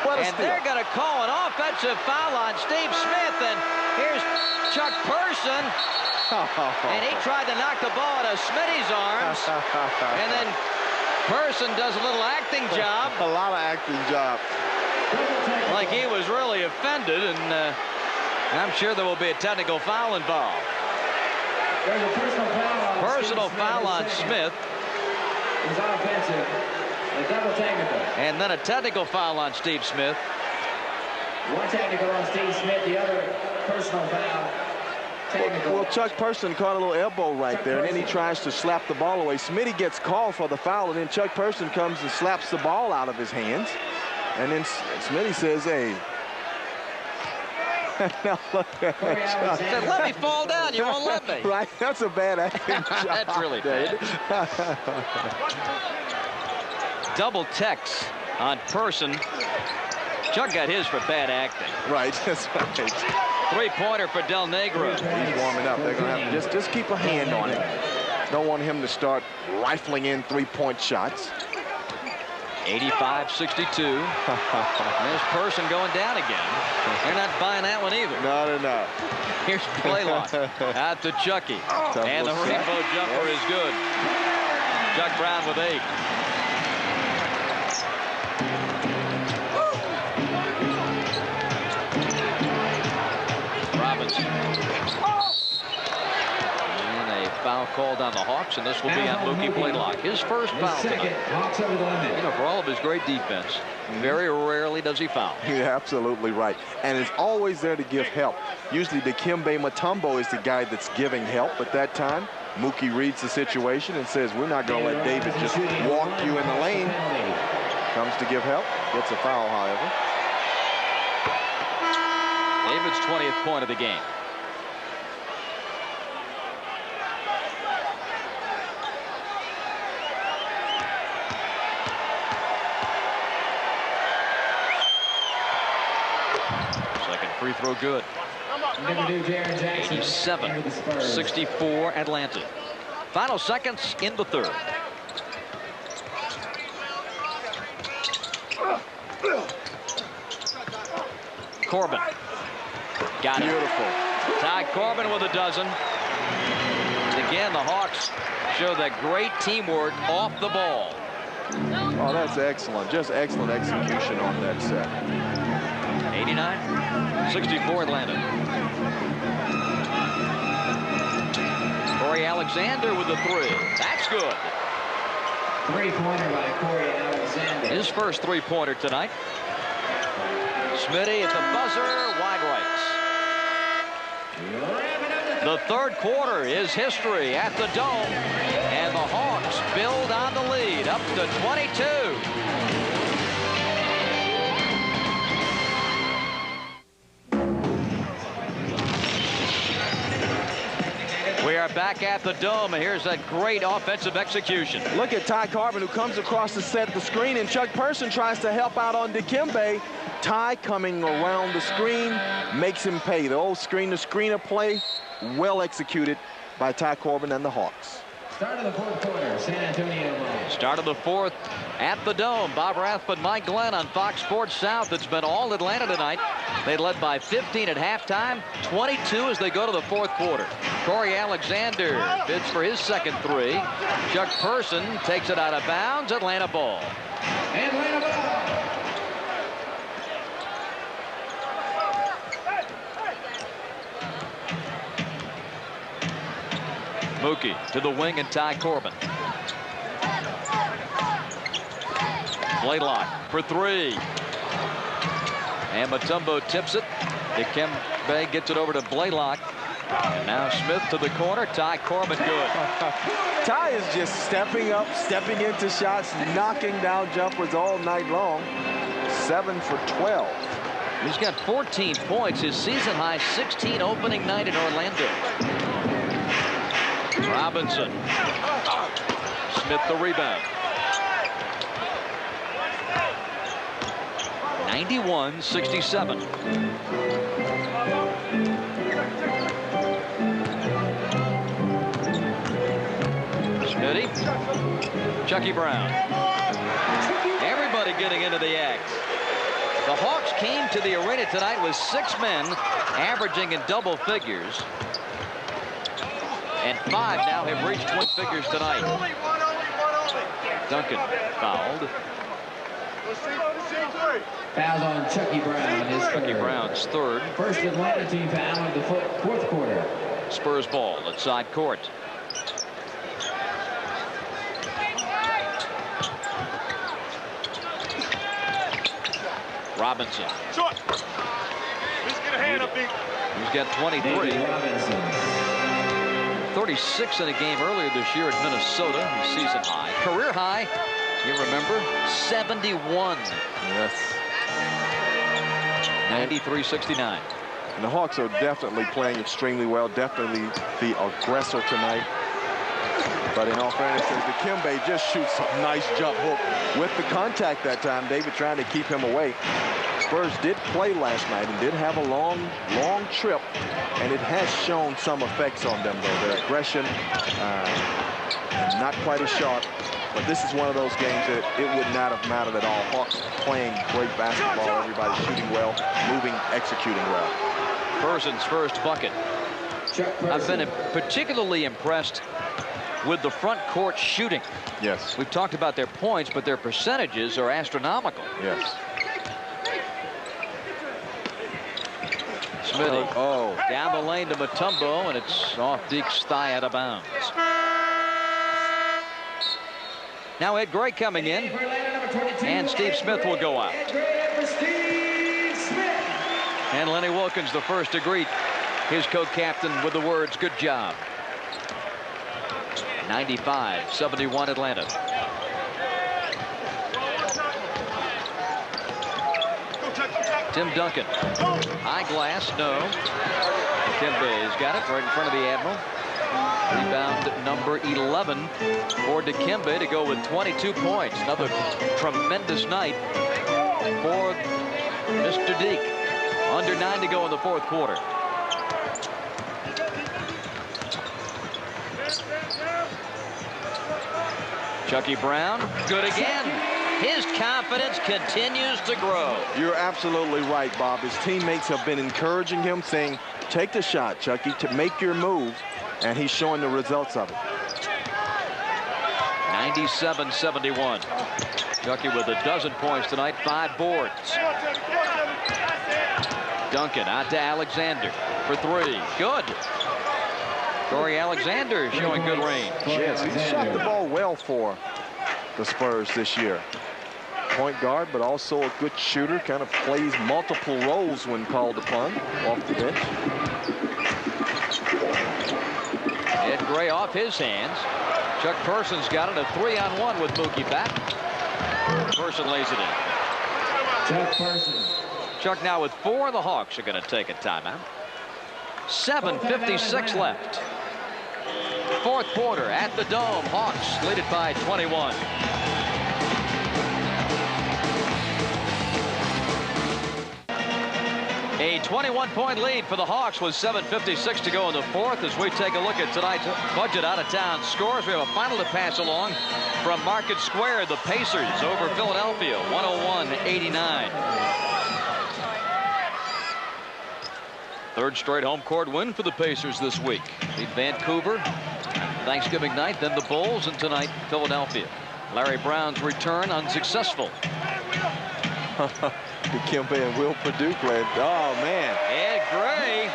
And they're going to call an offensive foul on Steve Smith. And here's Chuck Person. And he tried to knock the ball out of Smitty's arms. And then Person does a little acting job. A lot of acting job. Like he was really offended. And I'm sure there will be a technical foul involved. There's a personal foul on Smith. He's offensive. A double technical. And then a technical foul on Steve Smith. One technical on Steve Smith, the other personal foul. Well, Chuck Person caught a little elbow right there, and then he tries to slap the ball away. Smitty gets called for the foul, and then Chuck Person comes and slaps the ball out of his hands. And then Smitty says, hey. Now look at Chuck. Said, let me fall down. You won't let me. Right? That's a bad acting job. That's really bad. Double techs on Person. Chuck got his for bad acting. Right, that's right. Three-pointer for Del Negro. He's warming up. They're going to have to just keep a hand on him. Don't want him to start rifling in three-point shots. 85-62. There's Person going down again. They're not buying that one either. No, they're not. Here's Blaylock out to Chucky. And the rainbow jumper is good. Chuck Brown with 8. Robinson. And a foul called on the Hawks, and this will be on Mookie Blaylock. His first foul tonight. Hawks over the limit. You know, for all of his great defense, very rarely does he foul. You're absolutely right. And is always there to give help. Usually Dikembe Mutombo is the guy that's giving help, but that time Mookie reads the situation and says, we're not going to let David just walk you in the lane. Comes to give help. Gets a foul, however. David's 20th point of the game. Second free throw good. 87-64 Atlanta. Final seconds in the third. Corbin. Got it. Beautiful. Ty Corbin with a dozen. And again, the Hawks show that great teamwork off the ball. Oh, that's excellent. Just excellent execution on that set. 89-64 Atlanta. Corey Alexander with the 3. That's good. Three-pointer by Corey Alexander. His first three-pointer tonight. Smitty at the buzzer, wide right. The third quarter is history at the Dome, and the Hawks build on the lead up to 22. We are back at the Dome, and here's that great offensive execution. Look at Ty Corbin, who comes across to set the screen, and Chuck Person tries to help out on Dikembe. Ty coming around the screen makes him pay. The old screen-to-screener play, well executed by Ty Corbin and the Hawks. Start of the fourth quarter, San Antonio. Start of the fourth at the Dome. Bob Rathbun, Mike Glenn on Fox Sports South. It's been all Atlanta tonight. They led by 15 at halftime, 22 as they go to the fourth quarter. Corey Alexander bids for his second 3. Chuck Person takes it out of bounds. Atlanta ball. Atlanta ball. Mookie to the wing and Ty Corbin. Blaylock for 3. And Mutombo tips it. Dikembe gets it over to Blaylock. And now Smith to the corner. Ty Corbin good. Ty is just stepping up, stepping into shots, knocking down jumpers all night long. 7 for 12. He's got 14 points. His season high 16 opening night in Orlando. Robinson. Smith the rebound. 91-67. Smitty. Chucky Brown. Everybody getting into the act. The Hawks came to the arena tonight with 6 men, averaging in double figures. And 5 now have reached twin figures tonight. Duncan fouled. Foul on Chucky Brown. His Chucky third. Brown's third. First Atlanta team foul of the fourth quarter. Spurs ball at side court. Robinson. Short. Let's get a hand up there. He's got 23. David Robinson. 36 in a game earlier this year at Minnesota. His season high. Career high, you remember, 71. Yes. 93-69. And the Hawks are definitely playing extremely well. Definitely the aggressor tonight. But in all fairness, Dikembe just shoots a nice jump hook with the contact that time. David trying to keep him away. Spurs did play last night and did have a long trip, and it has shown some effects on them, though. Their aggression, not quite as sharp. But this is one of those games that it would not have mattered at all. Hawks playing great basketball. Everybody shooting well, moving, executing well. Person's first bucket. I've been particularly impressed with the front court shooting. Yes. We've talked about their points, but their percentages are astronomical. Yes. Smitty. Oh. Down the lane to Mutombo, and it's off Deke's thigh out of bounds. Now Ed Gray coming in, and Steve Smith will go out. And Lenny Wilkins, the first to greet his co-captain with the words, "Good job." 95-71 Atlanta. Tim Duncan. High glass, no. Dikembe's got it right in front of the Admiral. Rebound number 11 for Dikembe to go with 22 points. Another tremendous night for Mr. Deke. Under 9 to go in the fourth quarter. Chucky Brown, good again. His confidence continues to grow. You're absolutely right, Bob. His teammates have been encouraging him, saying, take the shot, Chucky, to make your move, and he's showing the results of it. 97-71. Chucky with a dozen points tonight, 5 boards. Duncan out to Alexander for 3. Good. Corey Alexander showing good range. Yes, he shot the ball well for the Spurs this year. Point guard, but also a good shooter. Kind of plays multiple roles when called upon off the bench. Ed Gray off his hands. Chuck Person's got it, a 3-on-1 with Mookie back. Person lays it in. Chuck Person. Chuck now with 4. The Hawks are going to take a timeout. 7:56 left. Fourth quarter at the Dome. Hawks leaded by 21. A 21-point lead for the Hawks with 7:56 to go in the fourth. As we take a look at tonight's budget out-of-town scores, we have a final to pass along from Market Square. The Pacers over Philadelphia, 101-89. Third straight home court win for the Pacers this week. Beat Vancouver Thanksgiving night, then the Bulls, and tonight Philadelphia. Larry Brown's return unsuccessful. Dikembe and Will Perdue played. Oh, man. Ed Gray,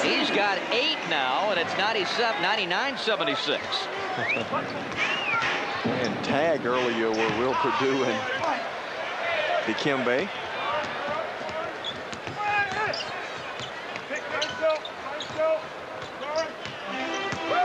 he's got 8 now, and it's 99-76. And tag earlier were Will Perdue and Dikembe.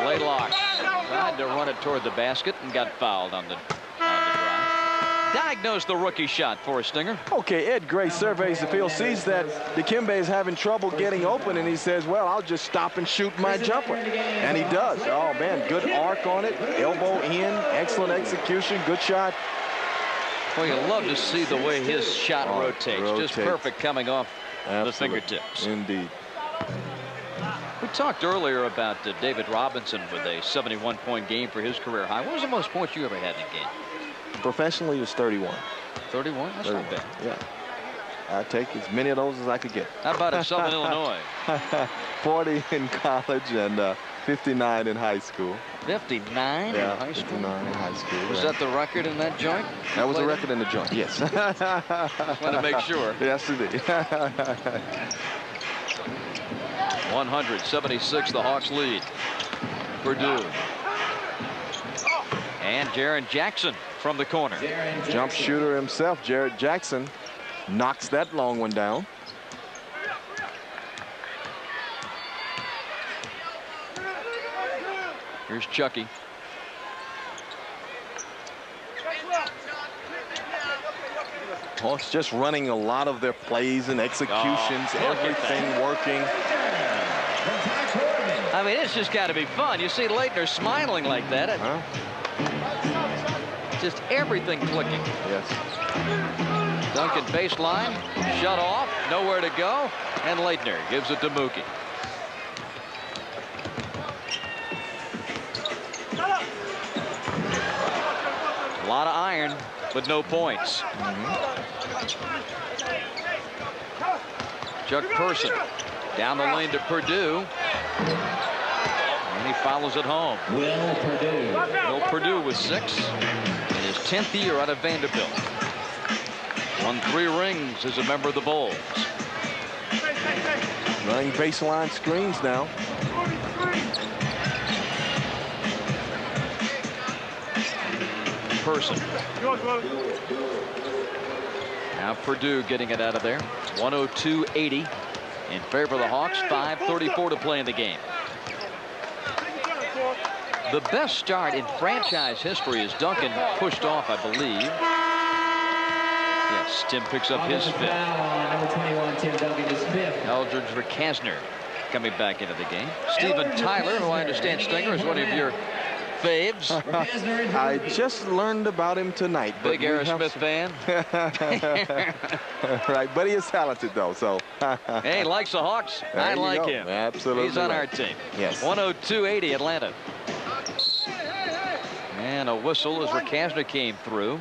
Blaylock tried to run it toward the basket and got fouled on the drive. Diagnosed the rookie shot for a Stinger. Okay, Ed Gray surveys the field, sees that Dikembe is having trouble getting open, and he says, well, I'll just stop and shoot my jumper. And he does. Oh, man, good arc on it. Elbow in, excellent execution, good shot. Well, you love to see the way his shot rotates. Just perfect coming off the fingertips. Indeed. We talked earlier about David Robinson with a 71-point game for his career high. What was the most points you ever had in a game? Professionally, it was 31. 31? That's not bad. Yeah. I'd take as many of those as I could get. How about in Southern Illinois? 40 in college and 59 in high school. 59 in high school? 59 in high school. Was that the record in that joint? That was a record in the joint, yes. Just want to make sure. Yes, indeed. 176, the Hawks lead. Purdue. And Jaren Jackson from the corner. Jump shooter himself, Jared Jackson, knocks that long one down. Here's Chucky. Hawks just running a lot of their plays and executions, everything working. I mean, it's just got to be fun. You see Leitner smiling like that. Just everything clicking. Yes. Duncan baseline, shut off, nowhere to go, and Leitner gives it to Mookie. A lot of iron, but no points. Chuck Person down the lane to Purdue. And he follows it home. Will Purdue. Will Purdue with 6 in his 10th year out of Vanderbilt. Won 3 rings as a member of the Bulls. Running baseline screens now. Person. Now Purdue getting it out of there. 102-80 in favor of the Hawks. 5:34 to play in the game. The best start in franchise history is Duncan pushed off, I believe. Yes, Tim picks up his 5th. Number 21, Tim Duncan, is 5th. Eldridge Verkasner coming back into the game. Steven Tyler, who I understand, Stinger, is one of your faves. I just learned about him tonight. Big Aerosmith fan. Right, but he is talented, though, so. Hey, he likes the Hawks. I like him. Absolutely. He's on right. our team. Yes. 102-80 Atlanta. And a whistle as Verkasner came through.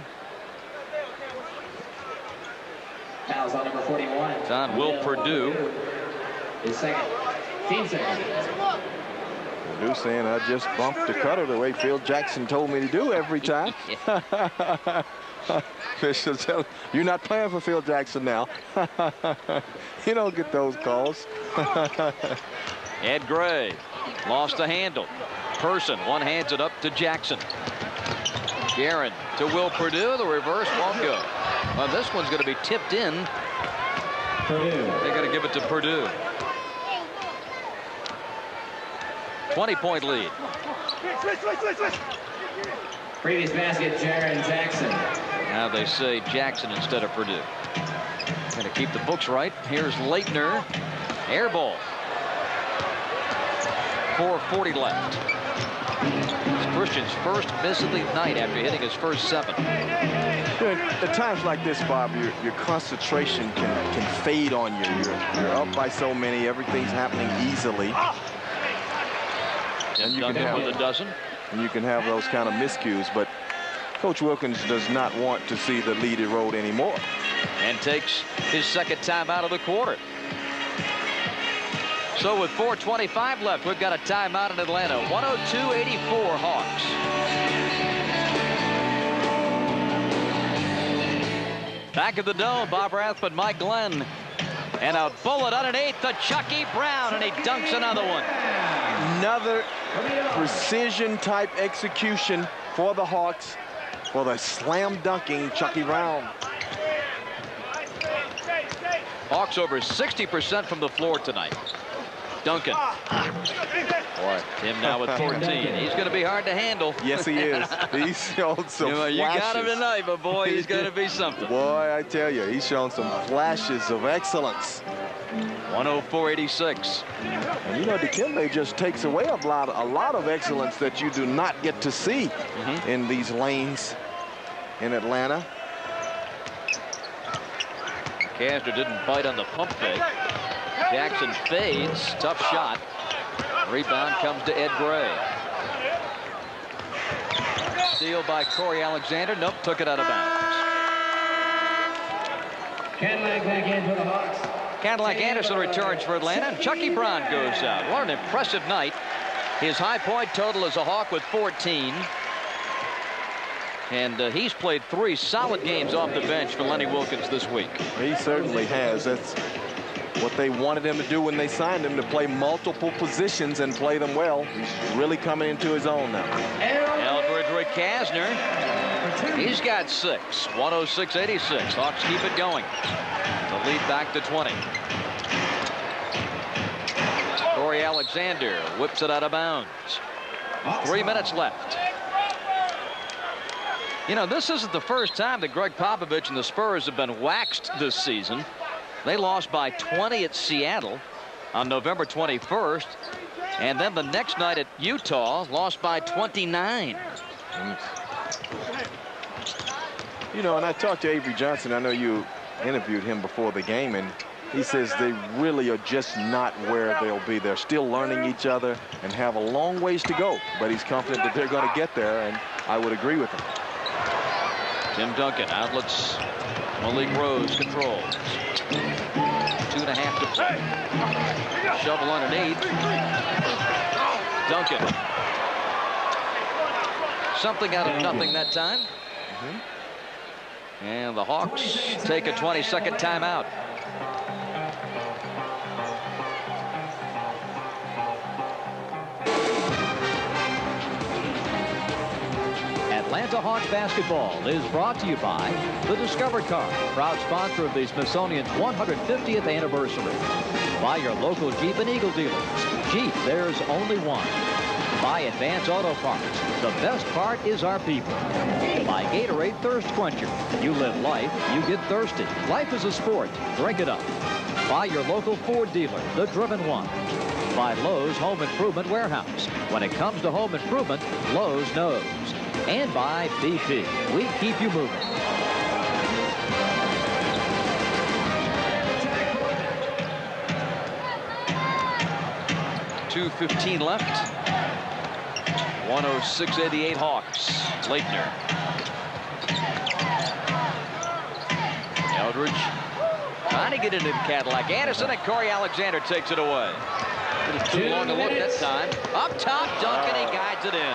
Fouls on number 41. It's on Will Purdue. His second. Team second. Purdue saying I just bumped the cutter the way Phil Jackson told me to do every time. You're not playing for Phil Jackson now. You don't get those calls. Ed Gray lost the handle. Person one hands it up to Jackson. Guerin to Will Purdue. The reverse won't go. Well, this one's going to be tipped in. Purdue. They're going to give it to Purdue. 20-point lead. Previous basket, Jaren Jackson. Now they say Jackson instead of Purdue. Going to keep the books right. Here's Leitner. Air ball. 4:40 left. It's Christian's first miss of the night after hitting his first 7. At times like this, Bob, your concentration can fade on you. You're up by so many. Everything's happening easily. And you can have with a dozen. And you can have those kind of miscues, but Coach Wilkins does not want to see the lead erode anymore. And takes his second time out of the quarter. So with 4:25 left, we've got a timeout in Atlanta. 102-84 Hawks. Back at the Dome, Bob Rathbun, Mike Glenn. And a bullet underneath to Chucky Brown, and he dunks another one. Another precision type execution for the Hawks for the slam dunking Chucky Brown. Hawks over 60% from the floor tonight. Duncan. Boy, Tim now with 14. He's going to be hard to handle. Yes, he is. He's shown some You got him flashes. tonight, but boy, he's going to be something. Boy, I tell you, he's shown some flashes of excellence. 104-86. And you know, Dikembe just takes away a lot of excellence that you do not get to see in these lanes in Atlanta. Castor didn't bite on the pump fake. Jackson fades. Tough shot. Rebound comes to Ed Gray. Steal by Corey Alexander. Nope, took it out of bounds. Cadillac back in for the Hawks. Cadillac Anderson returns for Atlanta, and Chucky Brown goes out. What an impressive night. His high point total as a Hawk with 14. And he's played 3 solid games off the bench for Lenny Wilkens this week. He certainly has. That's what they wanted him to do when they signed him, to play multiple positions and play them well. He's really coming into his own now. Eldridge Ricasner, he's got 6, 106-86. Hawks keep it going. The lead back to 20. Corey Alexander whips it out of bounds. 3 minutes left. You know, this isn't the first time that Greg Popovich and the Spurs have been waxed this season. They lost by 20 at Seattle on November 21st. And then the next night at Utah, lost by 29. You know, and I talked to Avery Johnson. I know you interviewed him before the game, and he says they really are just not where they'll be. They're still learning each other and have a long ways to go. But he's confident that they're going to get there, and I would agree with him. Tim Duncan outlets. Malik Rose controls. 2.5 to play. Shovel underneath. Duncan. Something out of nothing that time. And the Hawks take a 20-second timeout. Atlanta Hawks basketball is brought to you by the Discover Car, proud sponsor of the Smithsonian's 150th anniversary. By your local Jeep and Eagle dealers. Jeep, there's only one. By Advance Auto Parts. The best part is our people. By Gatorade Thirst Quencher. You live life, you get thirsty. Life is a sport. Drink it up. By your local Ford dealer, the driven one. By Lowe's Home Improvement Warehouse. When it comes to home improvement, Lowe's knows. And by BP. We keep you moving. .2:15 left. 106-88 Hawks. Leitner. Eldridge trying to get into the Cadillac. Anderson, and Corey Alexander takes it away. It was too long to look that time. Up top, Duncan, he guides it in.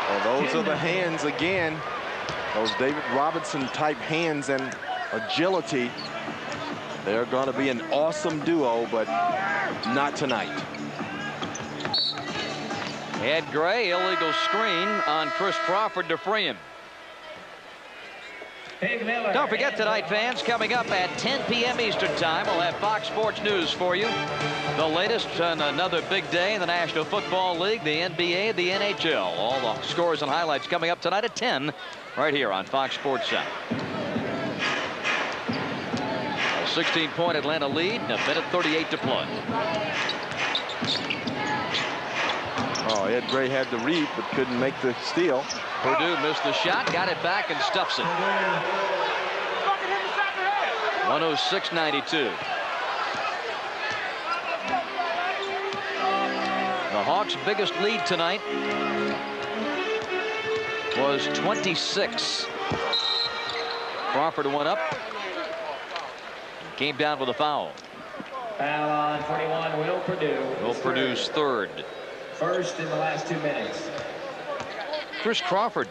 Well, those are the hands again. Those David Robinson type hands and agility. They're going to be an awesome duo, but not tonight. Ed Gray, illegal screen on Chris Crawford to free him. Don't forget tonight, fans, coming up at 10 p.m. Eastern Time, we'll have Fox Sports News for you. The latest on another big day in the National Football League, the NBA, the NHL. All the scores and highlights coming up tonight at 10, right here on Fox Sports South. A 16-point Atlanta lead, and a minute 38 to play. Oh, Ed Gray had the read, but couldn't make the steal. Purdue missed the shot, got it back, and stuffs it. 106-92. The Hawks' biggest lead tonight was 26. Crawford went up. Came down with a foul. Foul on 21, Will Purdue. Will Purdue's third. First in the last 2 minutes. Chris Crawford,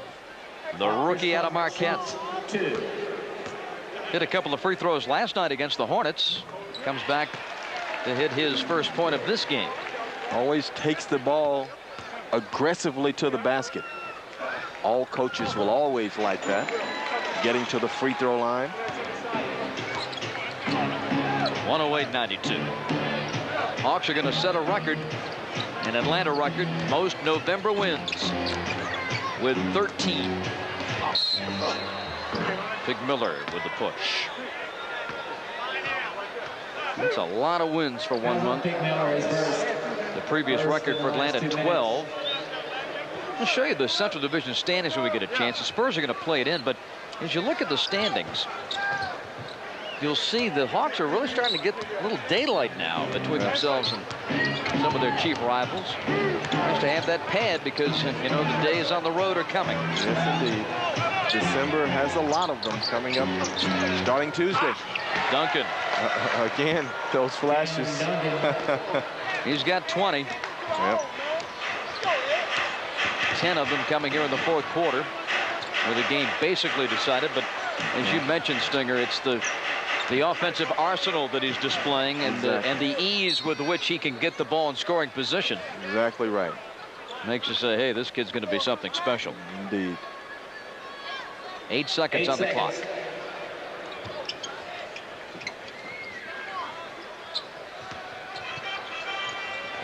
the rookie out of Marquette. 2. Hit a couple of free throws last night against the Hornets. Comes back to hit his first point of this game. Always takes the ball aggressively to the basket. All coaches will always like that. Getting to the free throw line. 108-92. Hawks are going to set a record, an Atlanta record, most November wins with 13. Big Miller with the push. That's a lot of wins for 1 month. The previous record for Atlanta, 12. I'll show you the Central Division standings when we get a chance. The Spurs are going to play it in, but as you look at the standings, you'll see the Hawks are really starting to get a little daylight now between themselves and some of their chief rivals. Nice to have that pad because, you know, the days on the road are coming. Yes, indeed. December has a lot of them coming up starting Tuesday. Duncan. Again, those flashes. He's got 20. Yep. 10 of them coming here in the fourth quarter with the game basically decided. But as you mentioned, Stinger, it's the offensive arsenal that he's displaying and the ease with which he can get the ball in scoring position. Exactly right. Makes you say, hey, this kid's going to be something special. Indeed. 8 seconds on the clock.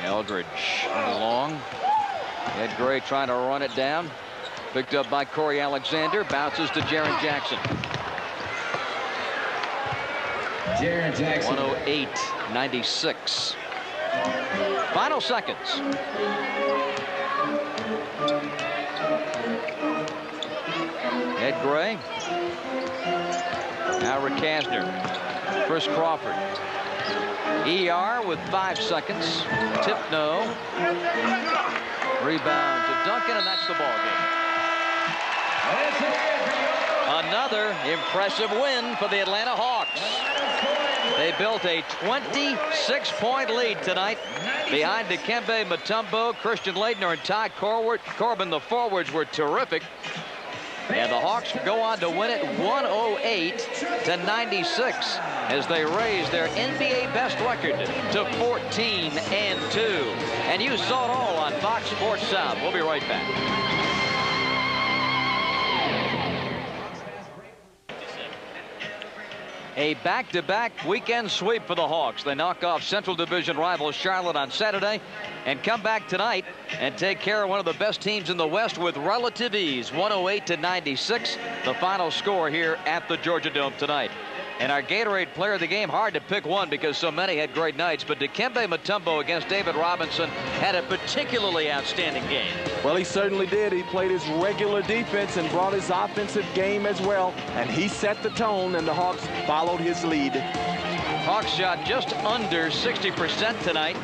Eldridge long. Ed Gray trying to run it down. Picked up by Corey Alexander. Bounces to Jaren Jackson. Jaren Jackson. 108-96. Final seconds. Ed Gray. Now Rakasner. Chris Crawford. ER with 5 seconds. Tip no. Rebound to Duncan, and that's the ball game. Another impressive win for the Atlanta Hawks. They built a 26-point lead tonight behind Dikembe Mutombo, Christian Laettner, and Ty Corbin. The forwards were terrific. And the Hawks go on to win it 108-96 as they raise their NBA best record to 14-2. And you saw it all on Fox Sports South. We'll be right back. A back-to-back weekend sweep for the Hawks. They knock off Central Division rival Charlotte on Saturday and come back tonight and take care of one of the best teams in the West with relative ease. 108-96, the final score here at the Georgia Dome tonight. And our Gatorade player of the game, hard to pick one because so many had great nights, but Dikembe Mutombo against David Robinson had a particularly outstanding game. Well, he certainly did. He played his regular defense and brought his offensive game as well, and he set the tone, and the Hawks followed his lead. Hawks shot just under 60% tonight.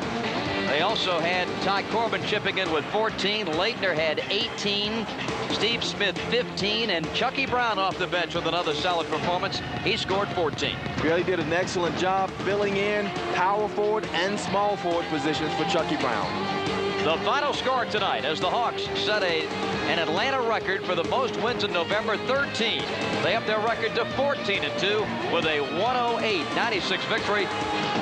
They also had Ty Corbin chipping in with 14. Laettner had 18. Steve Smith 15. And Chucky Brown off the bench with another solid performance. He scored 14. Really did an excellent job filling in power forward and small forward positions for Chucky Brown. The final score tonight as the Hawks set an Atlanta record for the most wins in November, 13. They up their record to 14-2 with a 108-96 victory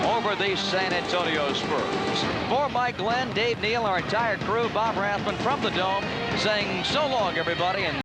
over the San Antonio Spurs. For Mike Glenn, Dave Neal, our entire crew, Bob Rathman from the Dome saying so long, everybody. And